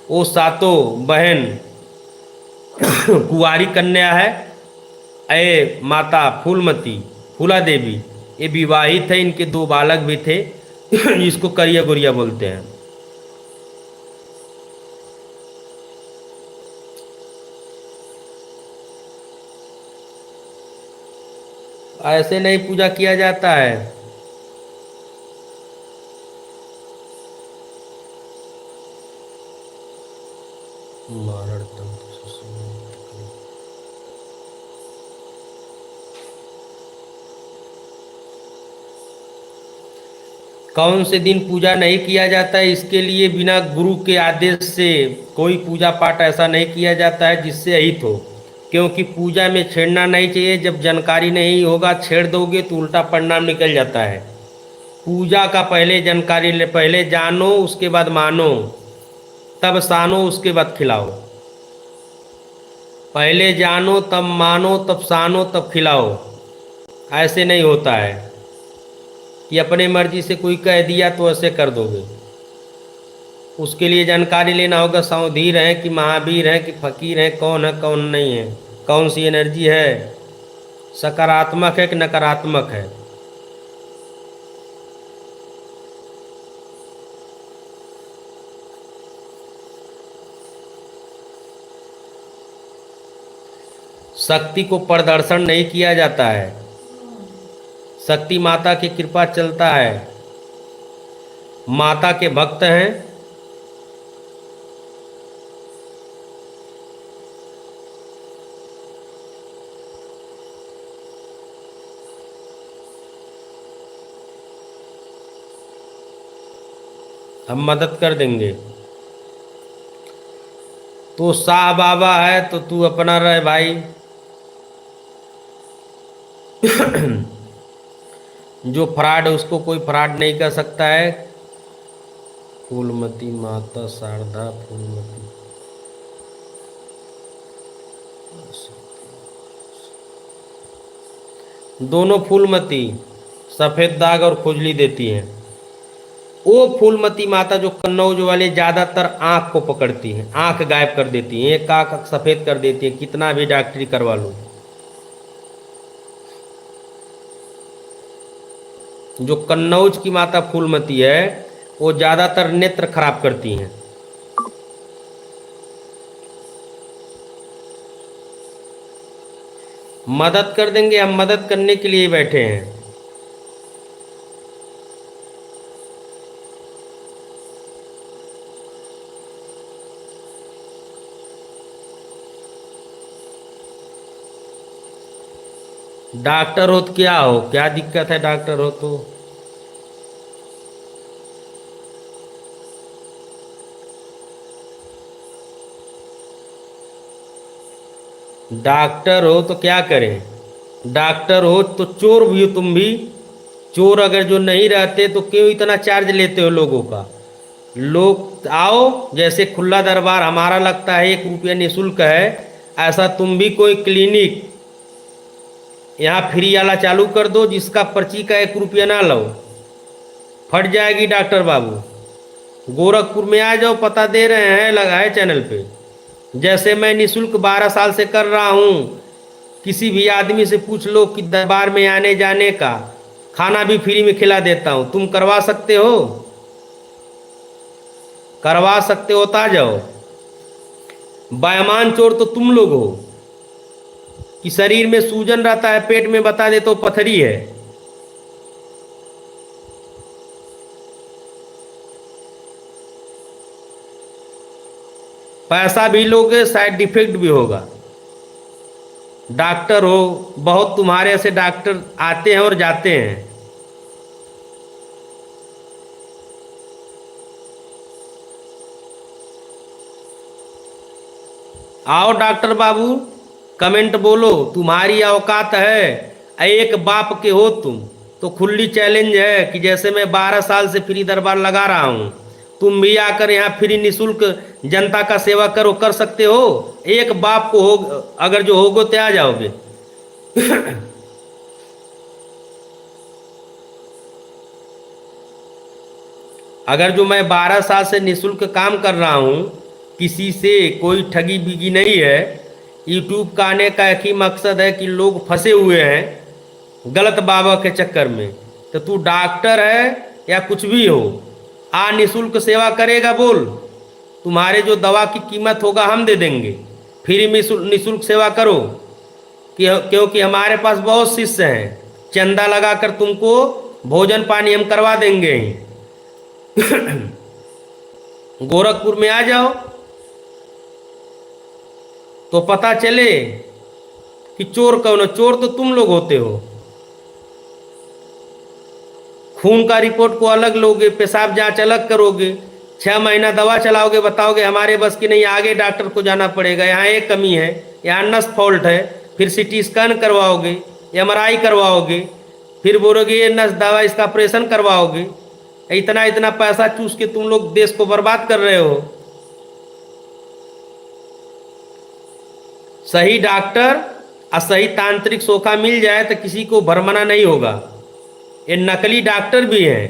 Speaker 1: वो सातों बहन कुंवारी कन्या है। ए माता फूलमती फूला देवी ये विवाहित है, इनके दो बालक भी थे जिसको करिया गुरिया बोलते हैं। ऐसे नहीं पूजा किया जाता है। मारण तंत्र से कौन से दिन पूजा नहीं किया जाता है, इसके लिए बिना गुरु के आदेश से कोई पूजा पाठ ऐसा नहीं किया जाता है जिससे अहित हो, क्योंकि पूजा में छेड़ना नहीं चाहिए। जब जानकारी नहीं होगा छेड़ दोगे तो उल्टा परिणाम निकल जाता है। पूजा का पहले जानकारी ले, पहले जानो उसके बाद मानो, तब सानो उसके बाद खिलाओ। पहले जानो तब मानो तब सानो तब खिलाओ। ऐसे नहीं होता है कि अपने मर्जी से कोई कह दिया तो ऐसे कर दोगे। उसके लिए जानकारी लेना होगा, सावधीर है कि महावीर है कि फकीर है, कौन है कौन नहीं है, कौन सी एनर्जी है, सकारात्मक है कि नकारात्मक है। शक्ति को प्रदर्शन नहीं किया जाता है, शक्ति माता की कृपा चलता है। माता के भक्त हैं, हम मदद कर देंगे। तो शाह बाबा है तो तू अपना रहे भाई। जो फ्रॉड है उसको कोई फ्रॉड नहीं कर सकता है। फूलमती माता शारदा फूलमती, दोनों फूलमती सफ़ेद दाग और खुजली देती हैं। वो फूलमती माता जो कन्नौज वाले ज़्यादातर आँख को पकड़ती हैं, आँख गायब कर देती हैं, एक आँख सफ़ेद कर देती है, कितना भी डॉक्टरी करवा लो। जो कन्नौज की माता फूलमती है वो ज़्यादातर नेत्र खराब करती हैं। मदद कर देंगे, हम मदद करने के लिए बैठे हैं। डॉक्टर हो तो क्या हो, क्या दिक्कत है डॉक्टर हो तो। डॉक्टर हो तो क्या करें, डॉक्टर हो तो चोर भी हो तुम भी। चोर अगर जो नहीं रहते तो क्यों इतना चार्ज लेते हो लोगों का। लोग आओ, जैसे खुला दरबार हमारा लगता है 1 रुपया निःशुल्क है, ऐसा तुम भी कोई क्लिनिक यहाँ फ्री वाला चालू कर दो जिसका पर्ची का 1 रुपया ना लो, फट जाएगी डॉक्टर बाबू। गोरखपुर में आ जाओ, पता दे रहे हैं, लगा है चैनल पे। जैसे मैं निःशुल्क 12 साल से कर रहा हूँ, किसी भी आदमी से पूछ लो कि दरबार में आने जाने का, खाना भी फ्री में खिला देता हूँ। तुम करवा सकते हो, करवा सकते हो तो आ जाओ। बेईमान चोर तो तुम लोग हो कि शरीर में सूजन रहता है, पेट में बता दे तो पथरी है। पैसा भी लोगे, साइड इफेक्ट भी होगा। डॉक्टर हो, बहुत तुम्हारे से डॉक्टर आते हैं और जाते हैं। आओ डॉक्टर बाबू, कमेंट बोलो, तुम्हारी औकात है। एक बाप के हो तुम तो खुली चैलेंज है कि जैसे मैं 12 साल से फ्री दरबार लगा रहा हूँ, तुम भी आकर यहाँ फ्री निःशुल्क जनता का सेवा करो, कर सकते हो। एक बाप को हो अगर जो होगो तो आ जाओगे। अगर जो मैं 12 साल से निःशुल्क काम कर रहा हूँ, किसी से कोई ठगी बिगी नहीं है। यूट्यूब का आने का एक ही मकसद है कि लोग फंसे हुए हैं गलत बाबा के चक्कर में। तो तू डॉक्टर है या कुछ भी हो, आ निःशुल्क सेवा करेगा बोल, तुम्हारे जो दवा की कीमत होगा हम दे देंगे। फ्री में निःशुल्क सेवा करो, क्योंकि हमारे पास बहुत शिष्य हैं। चंदा लगाकर तुमको भोजन पानी हम करवा देंगे ही। गोरखपुर में आ जाओ तो पता चले कि चोर कौन है। चोर तो तुम लोग होते हो। खून का रिपोर्ट को अलग लोगे, पेशाब जांच अलग करोगे, 6 महीना दवा चलाओगे, बताओगे हमारे बस की नहीं, आगे डॉक्टर को जाना पड़ेगा, यहाँ एक कमी है, यहाँ नस फॉल्ट है, फिर सीटी स्कैन करवाओगे, एमआरआई करवाओगे, फिर बोलोगे ये नस दवा इसका ऑपरेशन करवाओगे। इतना इतना पैसा चूस के तुम लोग देश को बर्बाद कर रहे हो। सही डॉक्टर और सही तांत्रिक सोखा मिल जाए तो किसी को भरमाना नहीं होगा। ये नकली डॉक्टर भी हैं,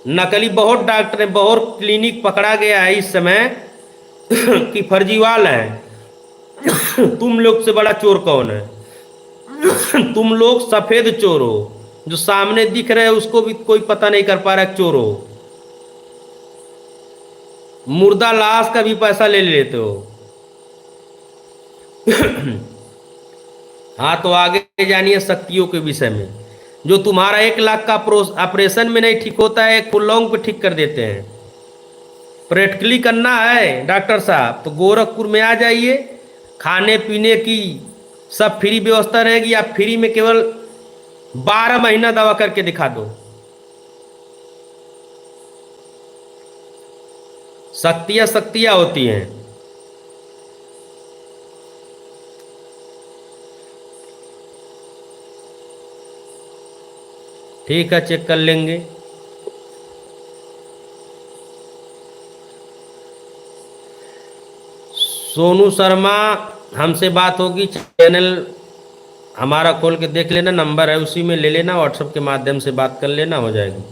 Speaker 1: नकली बहुत डॉक्टर हैं, बहुत क्लिनिक पकड़ा गया है इस समय कि फर्जीवाल है। तुम लोग से बड़ा चोर कौन है? तुम लोग सफेद चोर हो, जो सामने दिख रहे हैं उसको भी कोई पता नहीं कर पा रहा चोर हो। मुर्दा लाश का भी पैसा ले लेते हो। हाँ, तो आगे जानिए शक्तियों के विषय में। जो तुम्हारा 1 लाख का ऑपरेशन में नहीं ठीक होता है, खुल्लौंग पे ठीक कर देते हैं। प्रैक्टिकली करना है डॉक्टर साहब तो गोरखपुर में आ जाइए। खाने पीने की सब फ्री व्यवस्था रहेगी। आप फ्री में केवल 12 महीना दवा करके दिखा दो। शक्तियां शक्तियां होती हैं। ठीक है, चेक कर लेंगे। सोनू शर्मा, हमसे बात होगी, चैनल हमारा खोल के देख लेना, नंबर है उसी में ले लेना, व्हाट्सएप के माध्यम से बात कर लेना, हो जाएगी।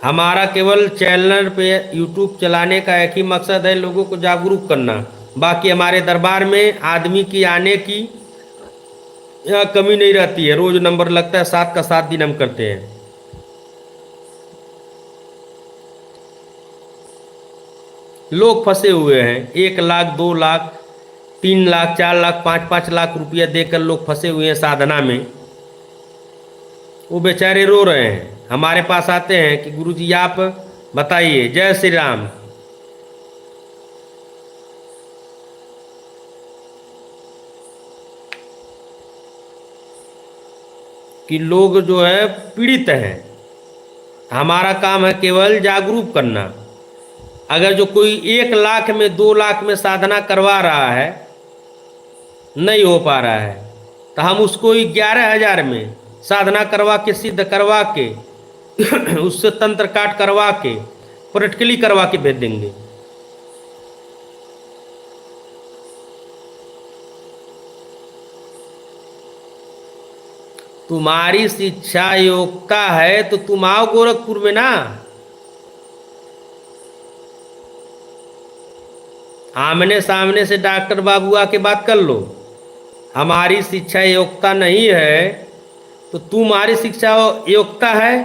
Speaker 1: हमारा केवल चैनल पे यूट्यूब चलाने का एक ही मकसद है, लोगों को जागरूक करना। बाकी हमारे दरबार में आदमी की आने की यहाँ कमी नहीं रहती है। रोज नंबर लगता है, 7 का 7 दिन हम करते हैं। लोग फंसे हुए हैं, 1 लाख 2 लाख 3 लाख 4 लाख 5-5 लाख रुपया देकर लोग फंसे हुए हैं साधना में। वो बेचारे रो रहे हैं, हमारे पास आते हैं कि गुरुजी आप बताइए। जय श्री राम। कि लोग जो है पीड़ित हैं। हमारा काम है केवल जागरूक करना। अगर जो कोई 1 लाख में 2 लाख में साधना करवा रहा है, नहीं हो पा रहा है, तो हम उसको 11,000 में साधना करवा के, सिद्ध करवा के उससे तंत्र काट करवा के, प्रैक्टिकली करवा के भेज देंगे। तुम्हारी शिक्षा योग्यता है तो तुम आओ गोरखपुर में ना। आमने सामने से डॉक्टर बाबू आके बात कर लो। हमारी शिक्षा योग्यता नहीं है तो तुम्हारी शिक्षा योग्यता है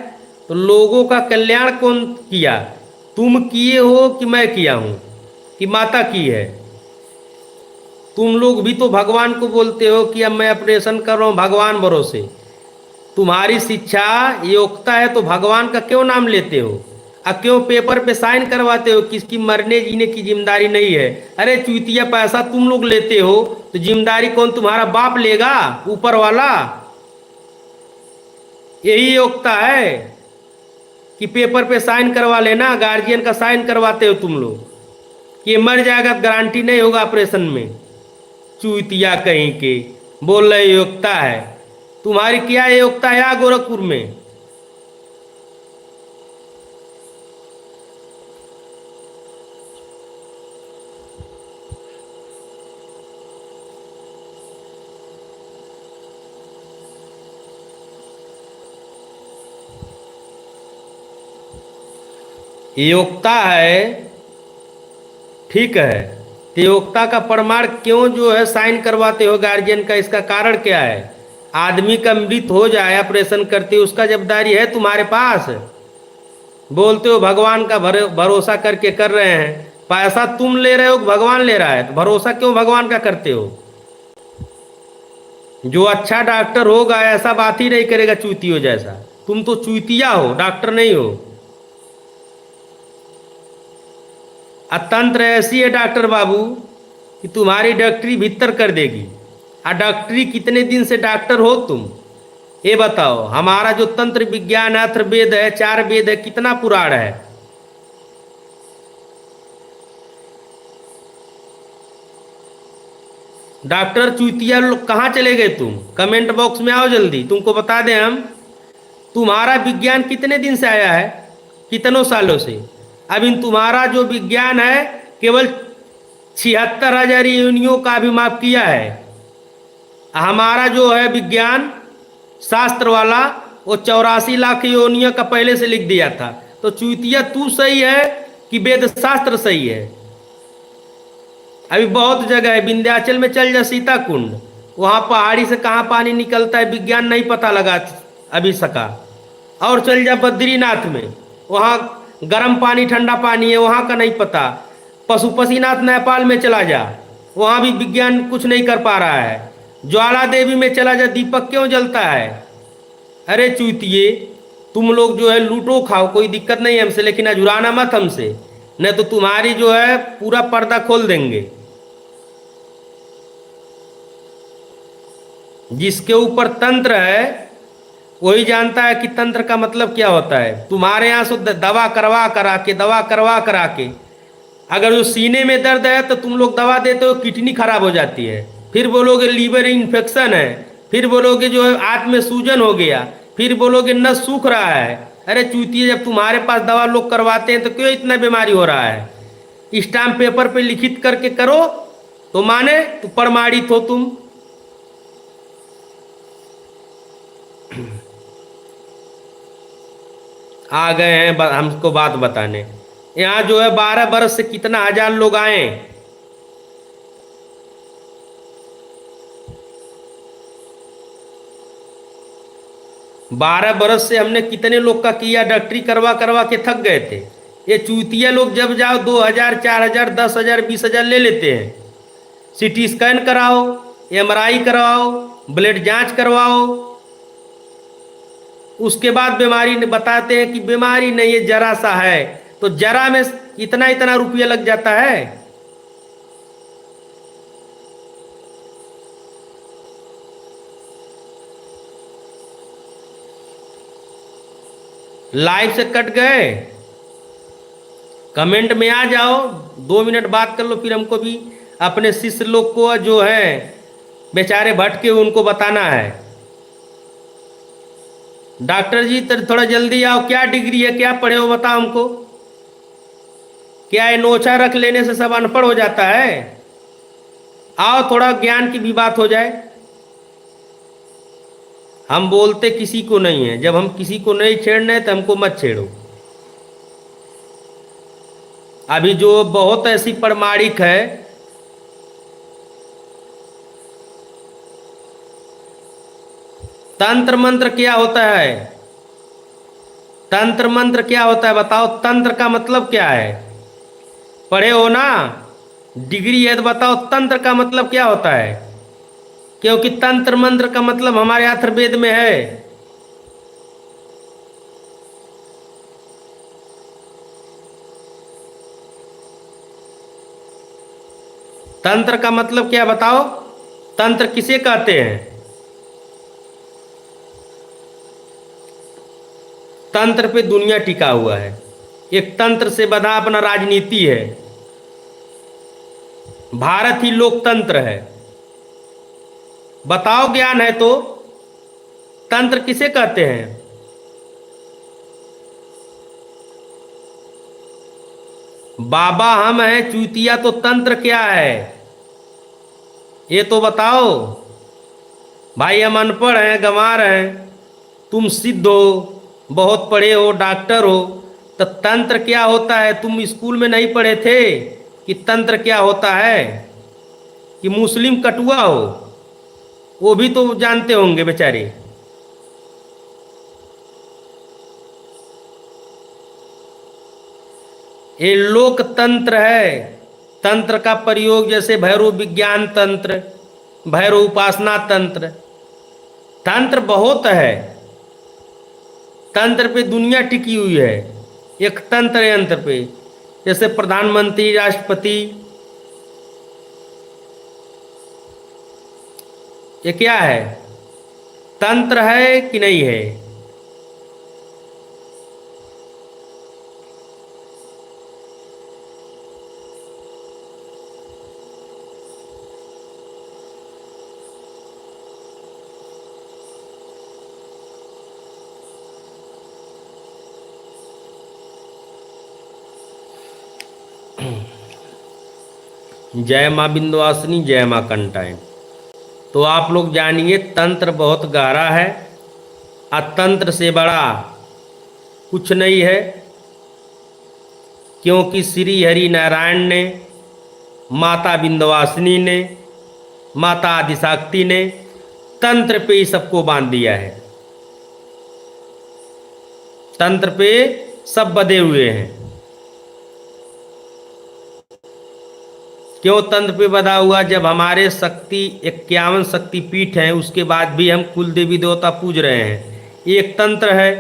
Speaker 1: तो लोगों का कल्याण कौन किया? तुम किए हो कि मैं किया हूँ कि माता की है? तुम लोग भी तो भगवान को बोलते हो कि अब मैं ऑपरेशन कर रहा हूँ भगवान भरोसे। तुम्हारी शिक्षा योग्यता है तो भगवान का क्यों नाम लेते हो? अब क्यों पेपर पे साइन करवाते हो? किसकी मरने जीने की जिम्मेदारी नहीं है। अरे चुतिया, पैसा तुम लोग लेते हो तो जिम्मेदारी कौन तुम्हारा बाप लेगा? ऊपर वाला। यही योग्यता है कि पेपर पे साइन करवा लेना। गार्जियन का साइन करवाते हो तुम लोग कि मर जाएगा, गारंटी नहीं होगा ऑपरेशन में। चुतिया कहीं के बोल रहे योग्यता है। तुम्हारी क्या योग्यता है गोरखपुर में? योग्यता है, ठीक है, तो योग्यता का प्रमाण क्यों जो है साइन करवाते हो गार्जियन का? इसका कारण क्या है? आदमी का मृत हो जाए ऑपरेशन करते, उसका जवाबदारी है तुम्हारे पास। बोलते हो भगवान का भरोसा करके कर रहे हैं। पैसा तुम ले रहे हो, भगवान ले रहा है, तो भरोसा क्यों भगवान का करते हो? जो अच्छा डॉक्टर होगा ऐसा बात ही नहीं करेगा चूतियों जैसा। तुम तो चूतिया हो, डॉक्टर नहीं हो। तंत्र ऐसी है डॉक्टर बाबू कि तुम्हारी डॉक्टरी भीतर कर देगी। डॉक्टरी कितने दिन से डॉक्टर हो तुम, ये बताओ। हमारा जो तंत्र विज्ञान है, अथर्ववेद है, चार वेद है, कितना पुराण है। डॉक्टर चूतिया लोग कहाँ चले गए तुम? कमेंट बॉक्स में आओ जल्दी, तुमको बता दें हम। तुम्हारा विज्ञान कितने दिन से आया है, कितनों सालों से? अब इन तुम्हारा जो विज्ञान है केवल 76,000 योनियों का भी माफ किया है। हमारा जो है विज्ञान शास्त्र वाला वो 84 लाख योनियों का पहले से लिख दिया था। तो चूतिया तू सही है कि वेद शास्त्र सही है? अभी बहुत जगह है, विंध्याचल में चल जा, सीता कुंड, वहाँ पहाड़ी से कहाँ पानी निकलता है विज्ञान नहीं पता लगा अभी सका। और चल जा बद्रीनाथ में, वहाँ गर्म पानी ठंडा पानी है, वहाँ का नहीं पता। पशुपतिनाथ नेपाल में चला जा, वहाँ भी विज्ञान कुछ नहीं कर पा रहा है। ज्वाला देवी में चला जा, दीपक क्यों जलता है? अरे चूतिए, तुम लोग जो है लूटो खाओ, कोई दिक्कत नहीं है हमसे, लेकिन अजुराना मत हमसे, नहीं तो तुम्हारी जो है पूरा पर्दा खोल देंगे। जिसके ऊपर तंत्र है वही जानता है कि तंत्र का मतलब क्या होता है। तुम्हारे यहाँ से दवा करवा करा के अगर जो सीने में दर्द है तो तुम लोग दवा देते हो, किडनी खराब हो जाती है। फिर बोलोगे लीवर इन्फेक्शन है, फिर बोलोगे जो है आंत में सूजन हो गया, फिर बोलोगे नस सूख रहा है। अरे चूतिए, जब तुम्हारे पास दवा लोग करवाते हैं तो क्यों इतना बीमारी हो रहा है? स्टाम्प पेपर पे लिखित करके करो तो माने तो प्रमाणित हो तुम। आ गए हैं हमको बात बताने। यहाँ जो है 12 बरस से कितना हजार लोग आए। 12 बरस से हमने कितने लोग का किया, डॉक्टरी करवा करवा के थक गए थे। ये चूतिया लोग जब जाओ 2,000 4,000 10,000 20,000 ले लेते हैं। सीटी स्कैन कराओ, एमआरआई करवाओ, ब्लड जांच करवाओ, उसके बाद बीमारी बताते हैं कि बीमारी नहीं है, जरा सा है। तो जरा में इतना इतना रुपया लग जाता है। लाइव से कट गए, कमेंट में आ जाओ, 2 मिनट बात कर लो, फिर हमको भी अपने शिष्य लोग को जो है बेचारे भटके उनको बताना है। डॉक्टर जी थोड़ा जल्दी आओ, क्या डिग्री है, क्या पढ़े हो बताओ हमको। क्या ये नोचा रख लेने से सब अनपढ़ हो जाता है? आओ, थोड़ा ज्ञान की भी बात हो जाए। हम बोलते किसी को नहीं है, जब हम किसी को नहीं छेड़ने तो हमको मत छेड़ो। अभी जो बहुत ऐसी प्रमाणिक है, तंत्र मंत्र क्या होता है? तंत्र मंत्र क्या होता है बताओ? तंत्र का मतलब क्या है? पढ़े हो ना, डिग्री है तो बताओ तंत्र का मतलब क्या होता है? क्योंकि तंत्र मंत्र का मतलब हमारे अथर्ववेद में है। तंत्र का मतलब क्या बताओ? तंत्र किसे कहते हैं? तंत्र पे दुनिया टिका हुआ है। एक तंत्र से बंधा अपना राजनीति है। भारत ही लोकतंत्र है। बताओ ज्ञान है तो तंत्र किसे कहते हैं? बाबा हम हैं चूतिया, तो तंत्र क्या है ये तो बताओ। भाई हम अनपढ़ हैं, गंवार हैं, तुम सिद्ध हो, बहुत पढ़े हो, डॉक्टर हो, तो तंत्र क्या होता है? तुम स्कूल में नहीं पढ़े थे कि तंत्र क्या होता है? कि मुस्लिम कटुआ हो, वो भी तो जानते होंगे बेचारे। ये लोकतंत्र है। तंत्र का प्रयोग जैसे भैरव विज्ञान तंत्र, भैरव उपासना तंत्र, तंत्र बहुत है, तंत्र पे दुनिया टिकी हुई है। एक तंत्र यंत्र पे, जैसे प्रधानमंत्री, राष्ट्रपति, ये क्या है? तंत्र है कि नहीं है? जय माँ विंध्यवासिनी, जय माँ कंटायन। तो आप लोग जानिए, तंत्र बहुत गहरा है। अतंत्र से बड़ा कुछ नहीं है, क्योंकि श्री हरि नारायण ने, माता विंध्यवासिनी ने, माता आदिशक्ति ने तंत्र पे ही सबको बांध दिया है। तंत्र पे सब बधे हुए हैं। क्यों तंत्र पे बधा हुआ? जब हमारे शक्ति 51 शक्ति पीठ हैं, उसके बाद भी हम कुल देवी देवता पूज रहे हैं, ये एक तंत्र है।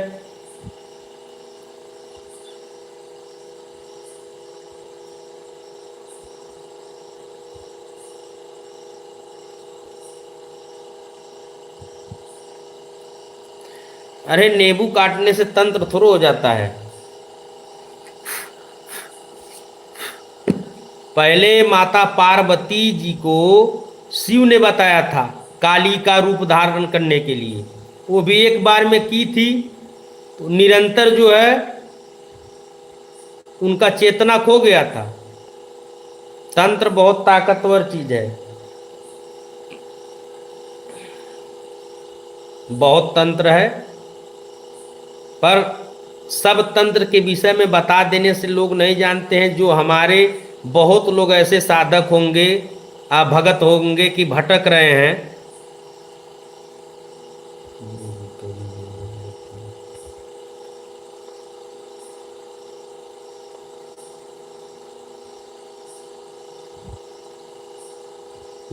Speaker 1: अरे नींबू काटने से तंत्र थोड़ा हो जाता है। पहले माता पार्वती जी को शिव ने बताया था काली का रूप धारण करने के लिए, वो भी एक बार में की थी। तो निरंतर जो है उनका चेतना खो गया था। तंत्र बहुत ताकतवर चीज है, बहुत तंत्र है, पर सब तंत्र के विषय में बता देने से लोग नहीं जानते हैं। जो हमारे बहुत लोग ऐसे साधक होंगे, भगत होंगे कि भटक रहे हैं,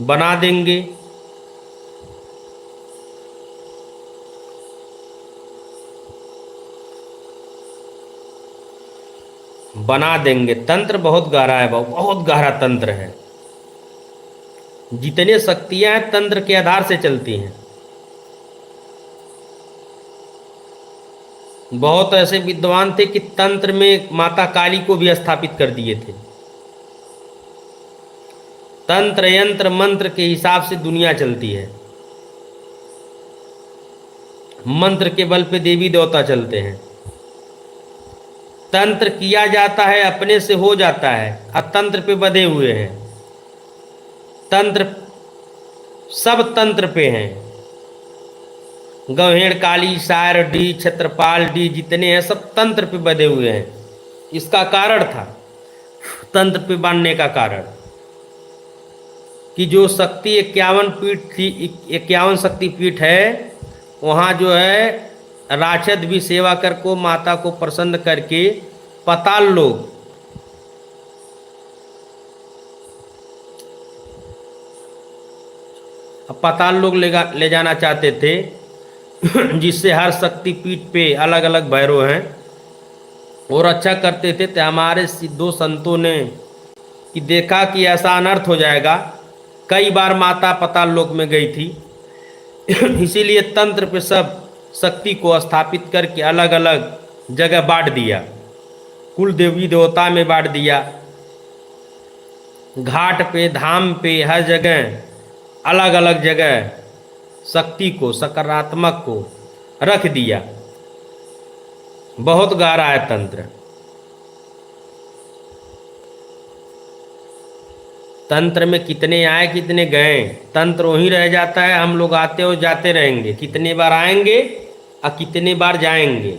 Speaker 1: बना देंगे। बना देंगे। तंत्र बहुत गहरा है, बहुत गहरा तंत्र है। जितने शक्तियां हैं तंत्र के आधार से चलती हैं। बहुत ऐसे विद्वान थे कि तंत्र में माता काली को भी स्थापित कर दिए थे। तंत्र यंत्र मंत्र के हिसाब से दुनिया चलती है। मंत्र के बल पे देवी देवता चलते हैं। तंत्र किया जाता है, अपने से हो जाता है, अतंत्र पे बधे हुए हैं। तंत्र सब तंत्र पे हैं। गौहेड़, काली, सायर डी, छत्रपाल डी, जितने हैं सब तंत्र पे बधे हुए हैं। इसका कारण था, तंत्र पे बांधने का कारण, कि जो शक्ति 51 पीठ थी, 51 शक्ति पीठ है, वहाँ जो है राक्षस भी सेवा कर को माता को प्रसन्न करके पाताल लोग, पाताल लोग ले जाना चाहते थे, जिससे हर शक्ति पीठ पे अलग अलग भैरव हैं और अच्छा करते थे। तो हमारे सिद्धों संतों ने कि देखा कि ऐसा अनर्थ हो जाएगा, कई बार माता पाताल लोक में गई थी, इसीलिए तंत्र पे सब शक्ति को स्थापित करके अलग अलग जगह बांट दिया। कुल देवी देवता में बांट दिया, घाट पे, धाम पे, हर जगह अलग अलग जगह शक्ति को, सकारात्मक को रख दिया। बहुत गहरा है तंत्र। तंत्र में कितने आए कितने गए, तंत्र वहीं रह जाता है। हम लोग आते और जाते रहेंगे, कितने बार आएंगे और कितने बार जाएंगे।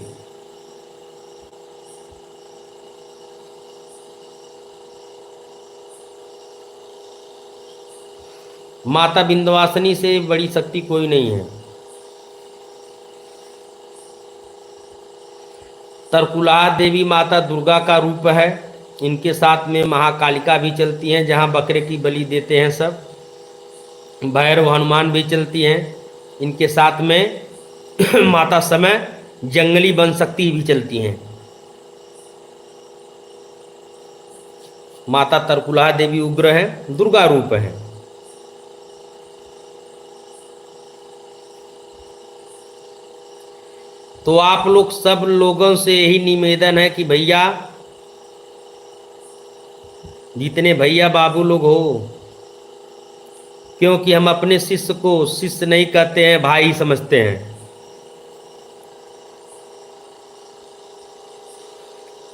Speaker 1: माता विंध्यवासिनी से बड़ी शक्ति कोई नहीं है। तरकुलहा देवी माता दुर्गा का रूप है। इनके साथ में महाकालिका भी चलती हैं, जहाँ बकरे की बलि देते हैं सब। भैरव हनुमान भी चलती हैं। इनके साथ में माता समय जंगली बन शक्ति भी चलती हैं। माता तरकुलहा देवी उग्र है, दुर्गा रूप है। तो आप लोग सब लोगों से यही निवेदन है कि भैया, जितने भैया बाबू लोग हो, क्योंकि हम अपने शिष्य को शिष्य नहीं कहते हैं, भाई समझते हैं।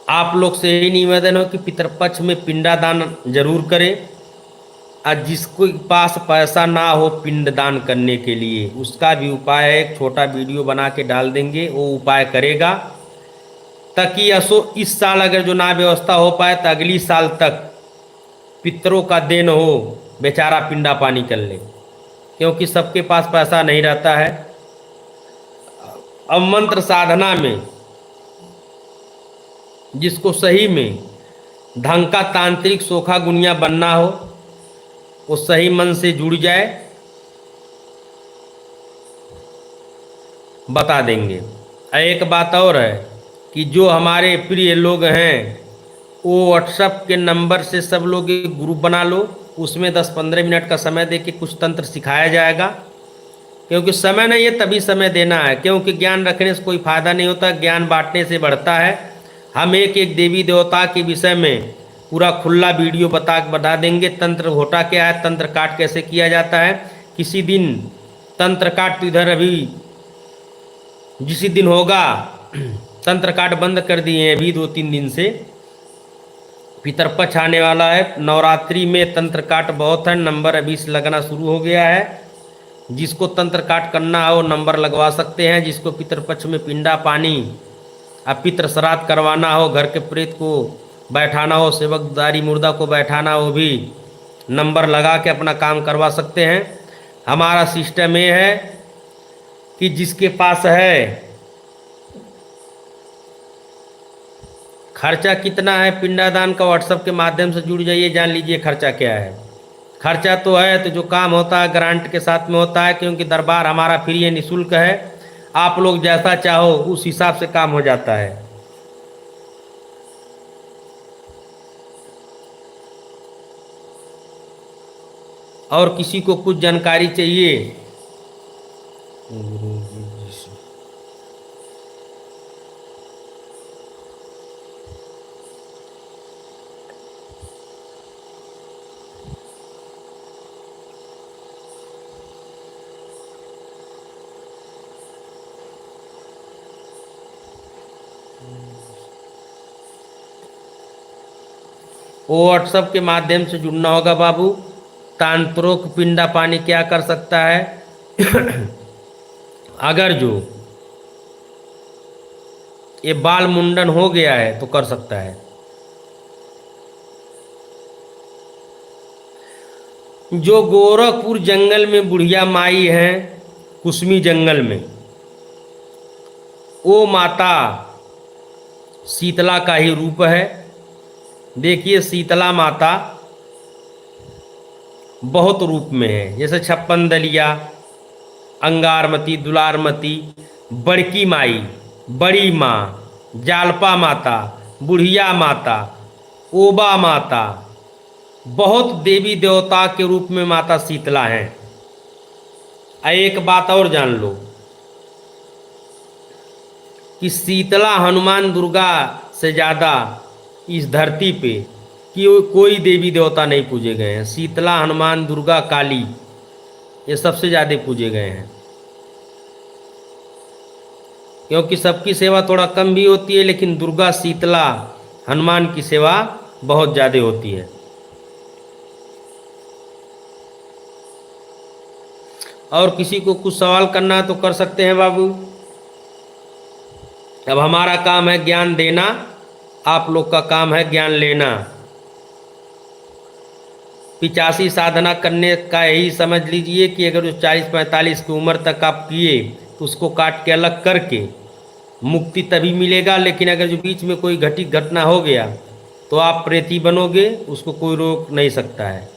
Speaker 1: आप लोग से यही निवेदन हो कि पितरपक्ष में पिंडादान जरूर करें, और जिसके पास पैसा ना हो पिंडदान करने के लिए, उसका भी उपाय है, एक छोटा वीडियो बना के डाल देंगे, वो उपाय करेगा, ताकि इस साल अगर जो ना व्यवस्था हो पाए तो अगली साल तक पितरों का देन हो, बेचारा पिंडा पानी कर ले, क्योंकि सबके पास पैसा नहीं रहता है। अब मंत्र साधना में जिसको सही में ढंग का तांत्रिक सोखा गुनिया बनना हो, वो सही मन से जुड़ जाए, बता देंगे। एक बात और है कि जो हमारे प्रिय लोग हैं, वो व्हाट्सएप के नंबर से सब लोग एक ग्रुप बना लो, उसमें 10-15 मिनट का समय दे के कुछ तंत्र सिखाया जाएगा। क्योंकि समय नहीं है तभी समय देना है, क्योंकि ज्ञान रखने से कोई फायदा नहीं होता, ज्ञान बांटने से बढ़ता है। हम एक एक देवी देवता के विषय में पूरा खुला वीडियो बता देंगे। तंत्र होता क्या है, तंत्र काट कैसे किया जाता है। किसी दिन तंत्र काट तो इधर अभी जिस दिन होगा तंत्र काट बंद कर दिए हैं अभी 2-3 दिन से। पितरपक्ष आने वाला है, नवरात्रि में तंत्र काट बहुत है, नंबर अभी से लगना शुरू हो गया है। जिसको तंत्र काट करना हो नंबर लगवा सकते हैं। जिसको पितरपक्ष में पिंडा पानी अब पितृ श्राद्ध करवाना हो, घर के प्रेत को बैठाना हो, सेवकदारी मुर्दा को बैठाना हो, भी नंबर लगा के अपना काम करवा सकते हैं। हमारा सिस्टम ये है कि जिसके पास है, खर्चा कितना है पिंडादान का, व्हाट्सएप के माध्यम से जुड़ जाइए, जान लीजिए खर्चा क्या है। खर्चा तो है, तो जो काम होता है ग्रांट के साथ में होता है, क्योंकि दरबार हमारा फ्री है, निःशुल्क है। आप लोग जैसा चाहो उस हिसाब से काम हो जाता है। और किसी को कुछ जानकारी चाहिए, वो व्हाट्सएप के माध्यम से जुड़ना होगा बाबू। तांत्रिक पिंडा पानी क्या कर सकता है अगर जो ये बाल मुंडन हो गया है तो कर सकता है। जो गोरखपुर जंगल में बुढ़िया माई है, कुसमी जंगल में, वो माता शीतला का ही रूप है। देखिए शीतला माता बहुत रूप में है, जैसे 56 दलिया, अंगारमती, दुलारमती, बड़की माई, बड़ी माँ, जालपा माता, बुढ़िया माता, ओबा माता, बहुत देवी देवता के रूप में माता शीतला हैं। एक बात और जान लो कि शीतला हनुमान दुर्गा से ज़्यादा इस धरती पे कि कोई देवी देवता नहीं पूजे गए हैं। शीतला, हनुमान, दुर्गा, काली, ये सबसे ज़्यादा पूजे गए हैं। क्योंकि सबकी सेवा थोड़ा कम भी होती है, लेकिन दुर्गा, शीतला, हनुमान की सेवा बहुत ज़्यादा होती है। और किसी को कुछ सवाल करना है तो कर सकते हैं बाबू। अब हमारा काम है ज्ञान देना, आप लोग का काम है ज्ञान लेना। 85 साधना करने का यही समझ लीजिए कि अगर उस 40-45 की उम्र तक आप किए तो उसको काट के अलग करके मुक्ति तभी मिलेगा। लेकिन अगर जो बीच में कोई घटना हो गया तो आप प्रेती बनोगे, उसको कोई रोक नहीं सकता है।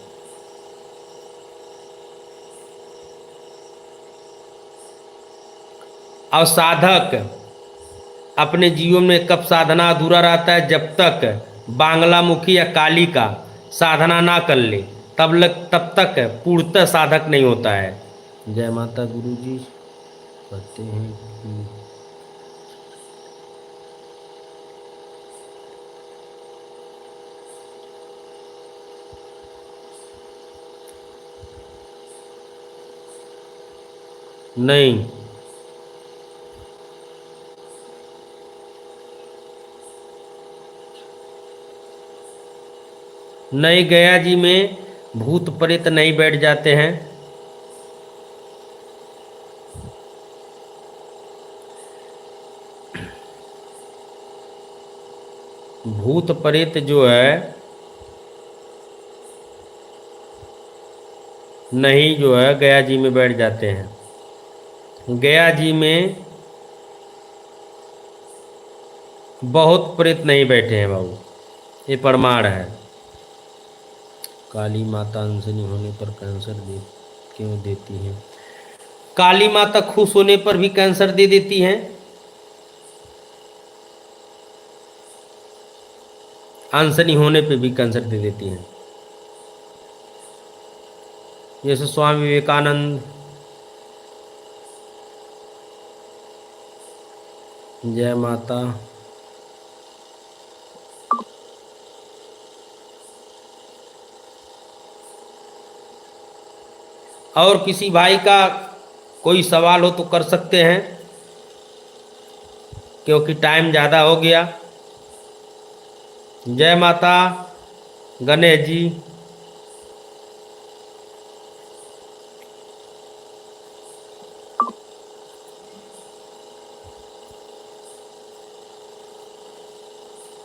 Speaker 1: और साधक अपने जीवन में कब साधना अधूरा रहता है, जब तक बांग्ला मुखी या काली का साधना ना कर ले, तब तक पूर्णतः साधक नहीं होता है। जय माता। गुरु जी कहते हैं कि नहीं, नहीं, गया जी में भूत प्रेत नहीं बैठ जाते हैं। भूत प्रेत जो है नहीं, जो है गया जी में बैठ जाते हैं। गया जी में बहुत प्रेत नहीं बैठे हैं बाबू, ये प्रमाण है। काली माता अनसनी होने पर कैंसर दे क्यों देती है? काली माता खुश होने पर भी कैंसर दे देती हैं, अनसनी होने पर भी कैंसर दे देती हैं। जैसे स्वामी विवेकानंद, जय माता। और किसी भाई का कोई सवाल हो तो कर सकते हैं, क्योंकि टाइम ज़्यादा हो गया। जय माता। गणेश जी,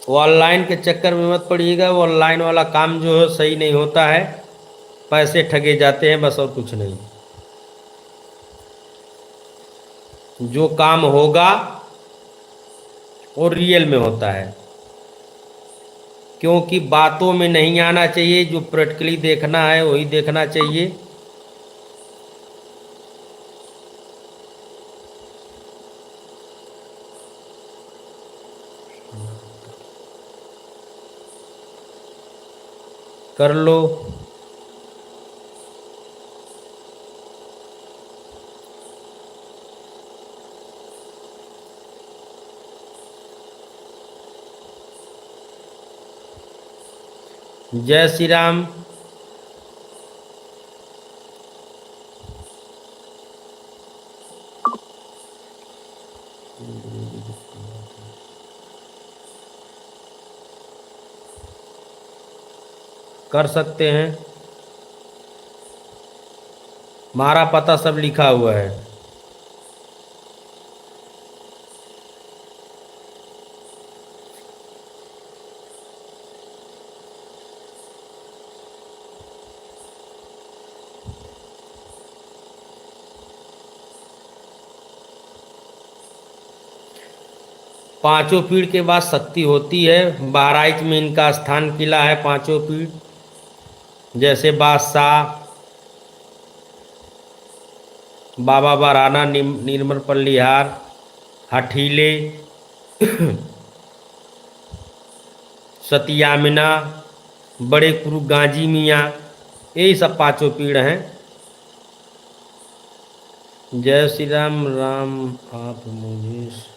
Speaker 1: वो ऑनलाइन के चक्कर में मत पड़िएगा। वो ऑनलाइन वाला काम जो है सही नहीं होता है, पैसे ठगे जाते हैं बस, और कुछ नहीं। जो काम होगा वो रियल में होता है, क्योंकि बातों में नहीं आना चाहिए, जो प्रैक्टिकली देखना है वही देखना चाहिए। कर लो। जय श्री राम। कर सकते हैं, हमारा पता सब लिखा हुआ है। पांचों पीढ़ के बाद शक्ति होती है। बहराइच में इनका स्थान किला है, पांचों पीढ़, जैसे बादशाह, बाबा बराना, निर्मल पल्लीहार, हठीले, सतियामिना, बड़े गुरु गांजी मियाँ, यही सब पांचों पीढ़ हैं। जय श्री राम। राम आप मुझे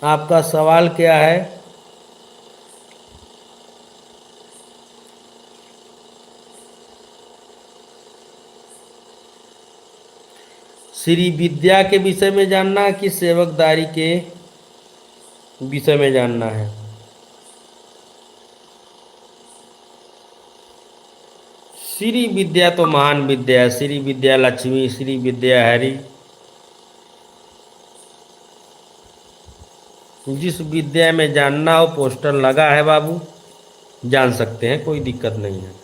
Speaker 1: आपका सवाल क्या है? श्री विद्या के विषय में जानना है कि सेवकदारी के विषय में जानना है? श्री विद्या तो महान विद्या है। श्री विद्या लक्ष्मी, श्री विद्या हरि। जिस विद्या में जानना हो, पोस्टर लगा है बाबू, जान सकते हैं, कोई दिक्कत नहीं है।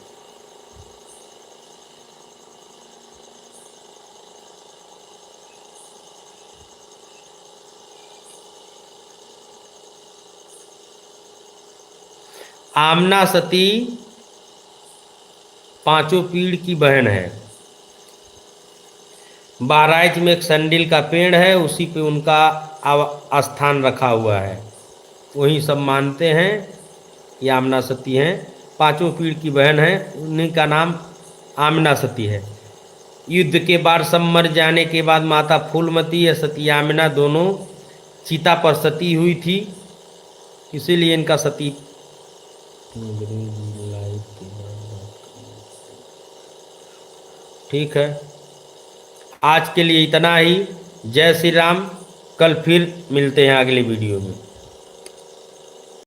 Speaker 1: आमना सती पांचों पीढ़ की बहन है। बहराइच में एक संडिल का पेड़ है, उसी पे उनका स्थान रखा हुआ है, वही सब मानते हैं ये आमना सती हैं। पांचों पीढ़ की बहन है, उन्हीं का नाम आमना सती है। युद्ध के बाद सब मर जाने के बाद माता फूलमती या सती आमना दोनों चिता पर सती हुई थी, इसीलिए इनका सती। ठीक है, आज के लिए इतना ही। जय श्री राम। कल फिर मिलते हैं अगले वीडियो में।